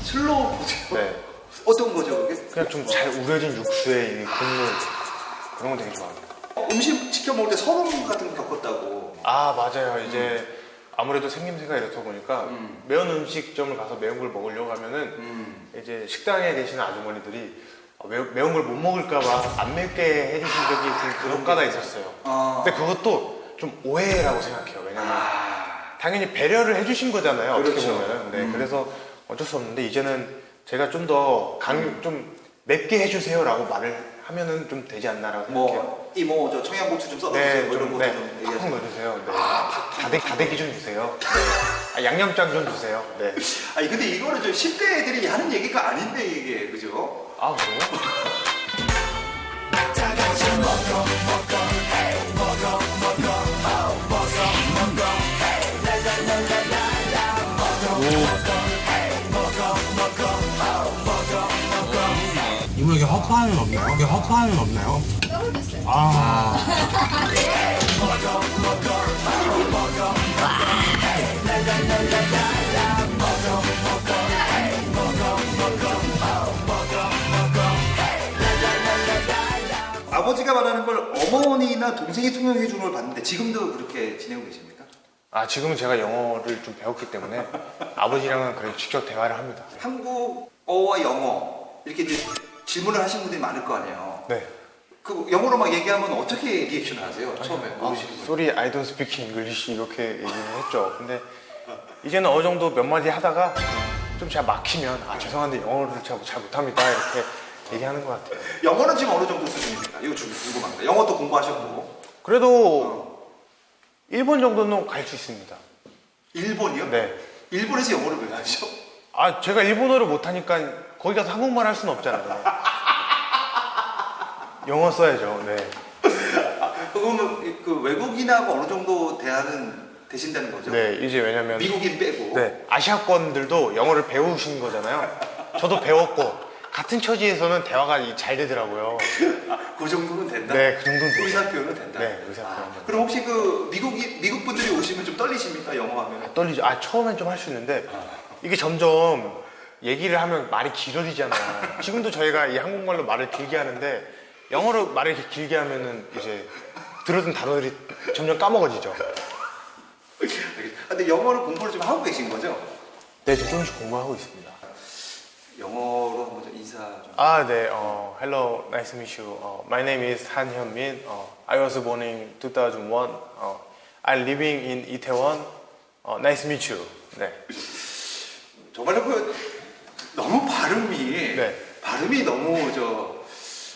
슬로우 푸드? 네. 어떤 거죠 그게? 그냥 좀 잘 우려진 육수에 이 국물 그런 거 되게 좋아합니다. 음식 시켜 먹을 때 서름 같은 거 겪었다고. 맞아요. 이제 아무래도 생김새가 이렇다 보니까 매운 음식점을 가서 매운 걸 먹으려고 하면은 이제 식당에 계시는 아주머니들이 매운 걸 못 먹을까봐 안 맵게 해주신 적이 그런 가다 있었어요. 근데 그것도 좀 오해라고 생각해요. 왜냐면 당연히 배려를 해주신 거잖아요. 어떻게 그렇죠. 보면은. 네, 그래서 어쩔 수 없는데 이제는 제가 좀 더 좀 맵게 해주세요라고 말을 하면은 좀 되지 않나라고 생각해요. 이모 저 청양고추 좀 썰어주세요. 네, 뭐 이런 좀 것도 좀 팍팍 넣어주세요. 네. 다대기 좀 주세요. 네. 양념장 좀 주세요. 네. 근데 이거는 좀 10대 애들이 하는 얘기가 아닌데 이게 그죠? 그래요? 이거 이게 허파는 없나요? 이게 허파는 없나요? 아버지가 말하는 걸 어머니나 동생이 통역해 주는 걸 봤는데 지금도 그렇게 지내고 계십니까? 지금은 제가 영어를 좀 배웠기 때문에 아버지랑은 그래도 직접 대화를 합니다. 한국어와 영어 이렇게 이제 질문을 하시는 분들이 많을 거 아니에요. 네. 그 영어로 막 얘기하면 어떻게 리액션을 하세요? 처음에 모르시는 분. Sorry, I don't speak English 이렇게 얘기를 했죠. 근데 이제는 어느 정도 몇 마디 하다가 좀 제가 막히면 죄송한데 영어를 잘 못합니다 이렇게 얘기하는 것 같아요. 영어는 지금 어느 정도 수준입니까? 이거 좀 궁금합니다. 영어도 공부하셨고. 그래도 일본 정도는 갈 수 있습니다. 일본이요? 네. 일본에서 영어를 왜 하죠? 제가 일본어를 못하니까 거기 가서 한국말 할 수는 없잖아요. 영어 써야죠. 네. 그러면 그 외국인하고 어느 정도 대화는 되신다는 거죠? 네, 이제 왜냐면 미국인 빼고. 네, 아시아권들도 영어를 배우신 거잖아요. 저도 배웠고 같은 처지에서는 대화가 잘 되더라고요. 그 정도는 된다? 네, 그 정도는 된다. 의사 표현은 된다? 네, 의사 표현. 그럼 혹시 그 미국 분들이 오시면 좀 떨리십니까? 영어 하면? 떨리죠. 처음엔 좀 할 수 있는데 이게 점점 얘기를 하면 말이 길어지잖아요. 지금도 저희가 이 한국말로 말을 길게 하는데 영어로 말을 이렇게 길게 하면은 이제 들었던 단어들이 점점 까먹어지죠. 근데 영어를 공부를 좀 하고 계신 거죠? 네, 저 조금씩 공부하고 있습니다. 영어로 한번 좀 인사 좀. 네. Hello, nice to meet you. My name is Han Hyun-min. I was born in 2001. I'm living in Itaewon. Nice to meet you. 네. 정말로 너무 발음이 너무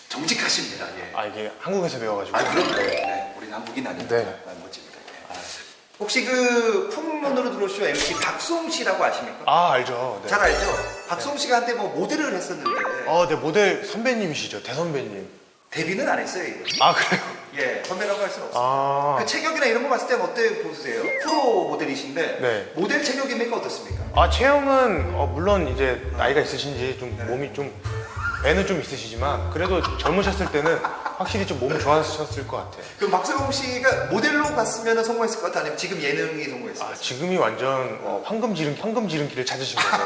정직하십니다. 예. 이게 한국에서 배워가지고. 그럼요. 네. 우리는 한국인 아니니까. 네. 멋집니다. 예. 혹시 그 풍문으로 들어오신 MC 박수홍 씨라고 아십니까? 알죠. 네. 잘 알죠? 박수홍 씨가 한때 뭐 모델을 했었는데. 네, 모델 선배님이시죠. 대선배님. 데뷔는 안 했어요, 이거. 그래요? 예, 선배라고 할 수는 없어요. 그 체격이나 이런 거 봤을 때는 어때 보세요? 프로 모델이신데 네. 모델 체격입니까 어떻습니까? 체형은 물론 이제 나이가 있으신지 좀 몸이 좀 애는 좀 있으시지만 그래도 젊으셨을 때는 확실히 좀 몸이 좋아하셨을 것 같아요. 그럼 박수홍 씨가 모델로 갔으면 성공했을 것 같아요? 아니면 지금 예능이 성공했어요? 지금이 완전 황금 지름길을 찾으신 거죠.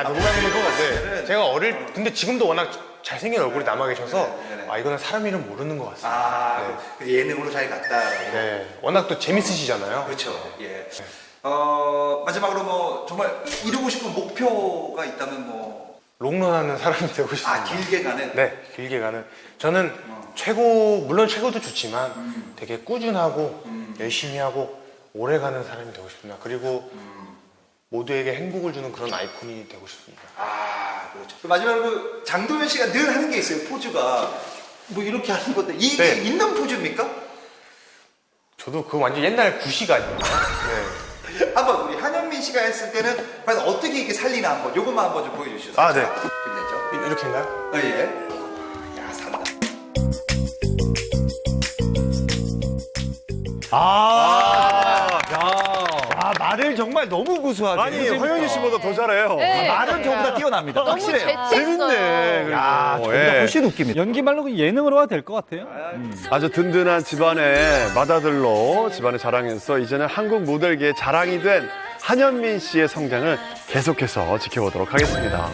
농담이고 제가 근데 지금도 워낙 잘생긴 얼굴이 남아 계셔서 이거는 사람 이름 모르는 것 같습니다. 예능으로 잘 갔다라고. 네, 워낙 또 재밌으시잖아요. 그렇죠. 예. 마지막으로 뭐 정말 이루고 싶은 목표가 있다면 뭐 롱런하는 사람이 되고 싶습니다. 길게 가는? 네, 길게 가는. 저는 물론 최고도 좋지만 되게 꾸준하고 열심히 하고 오래 가는 사람이 되고 싶습니다. 그리고 모두에게 행복을 주는 그런 아이콘이 되고 싶습니다. 그렇죠. 마지막으로 장도연 씨가 늘 하는 게 있어요. 포즈가 뭐 이렇게 하는 건데 이게 있는 포즈입니까? 저도 그거 완전 옛날 구식 아니에요? 네. 한번 우리 한현민 씨가 했을 때는 과연 어떻게 이렇게 살리나 한번 요것만 한번 좀 보여주시죠. 네. 준비됐죠? 이렇게인가요? 예. 야, 산다. 말을 정말 너무 구수하게. 아니, 허영희 씨보다 더 잘해요. 말은 저보다 뛰어납니다. 너무 확실해요. 재밌네. 저보다 훨씬 웃깁니다. 연기 말로 예능으로 와도 될 것 같아요. 아주 든든한 집안의 맏아들로 집안을 자랑해서 이제는 한국 모델계의 자랑이 된 한현민 씨의 성장을 계속해서 지켜보도록 하겠습니다.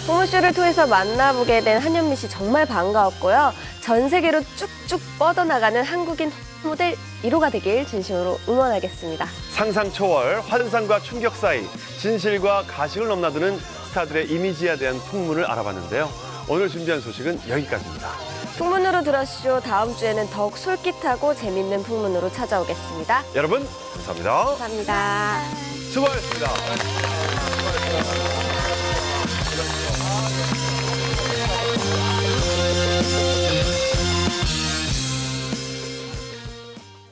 풍물쇼를 통해서 만나보게 된 한현민 씨 정말 반가웠고요. 전 세계로 쭉쭉 뻗어나가는 한국인 모델 1호가 되길 진심으로 응원하겠습니다. 상상 초월, 환상과 충격 사이 진실과 가식을 넘나드는 스타들의 이미지에 대한 풍문을 알아봤는데요. 오늘 준비한 소식은 여기까지입니다. 풍문으로 들었쇼 다음 주에는 더욱 솔깃하고 재밌는 풍문으로 찾아오겠습니다. 여러분 감사합니다. 감사합니다. 수고하셨습니다.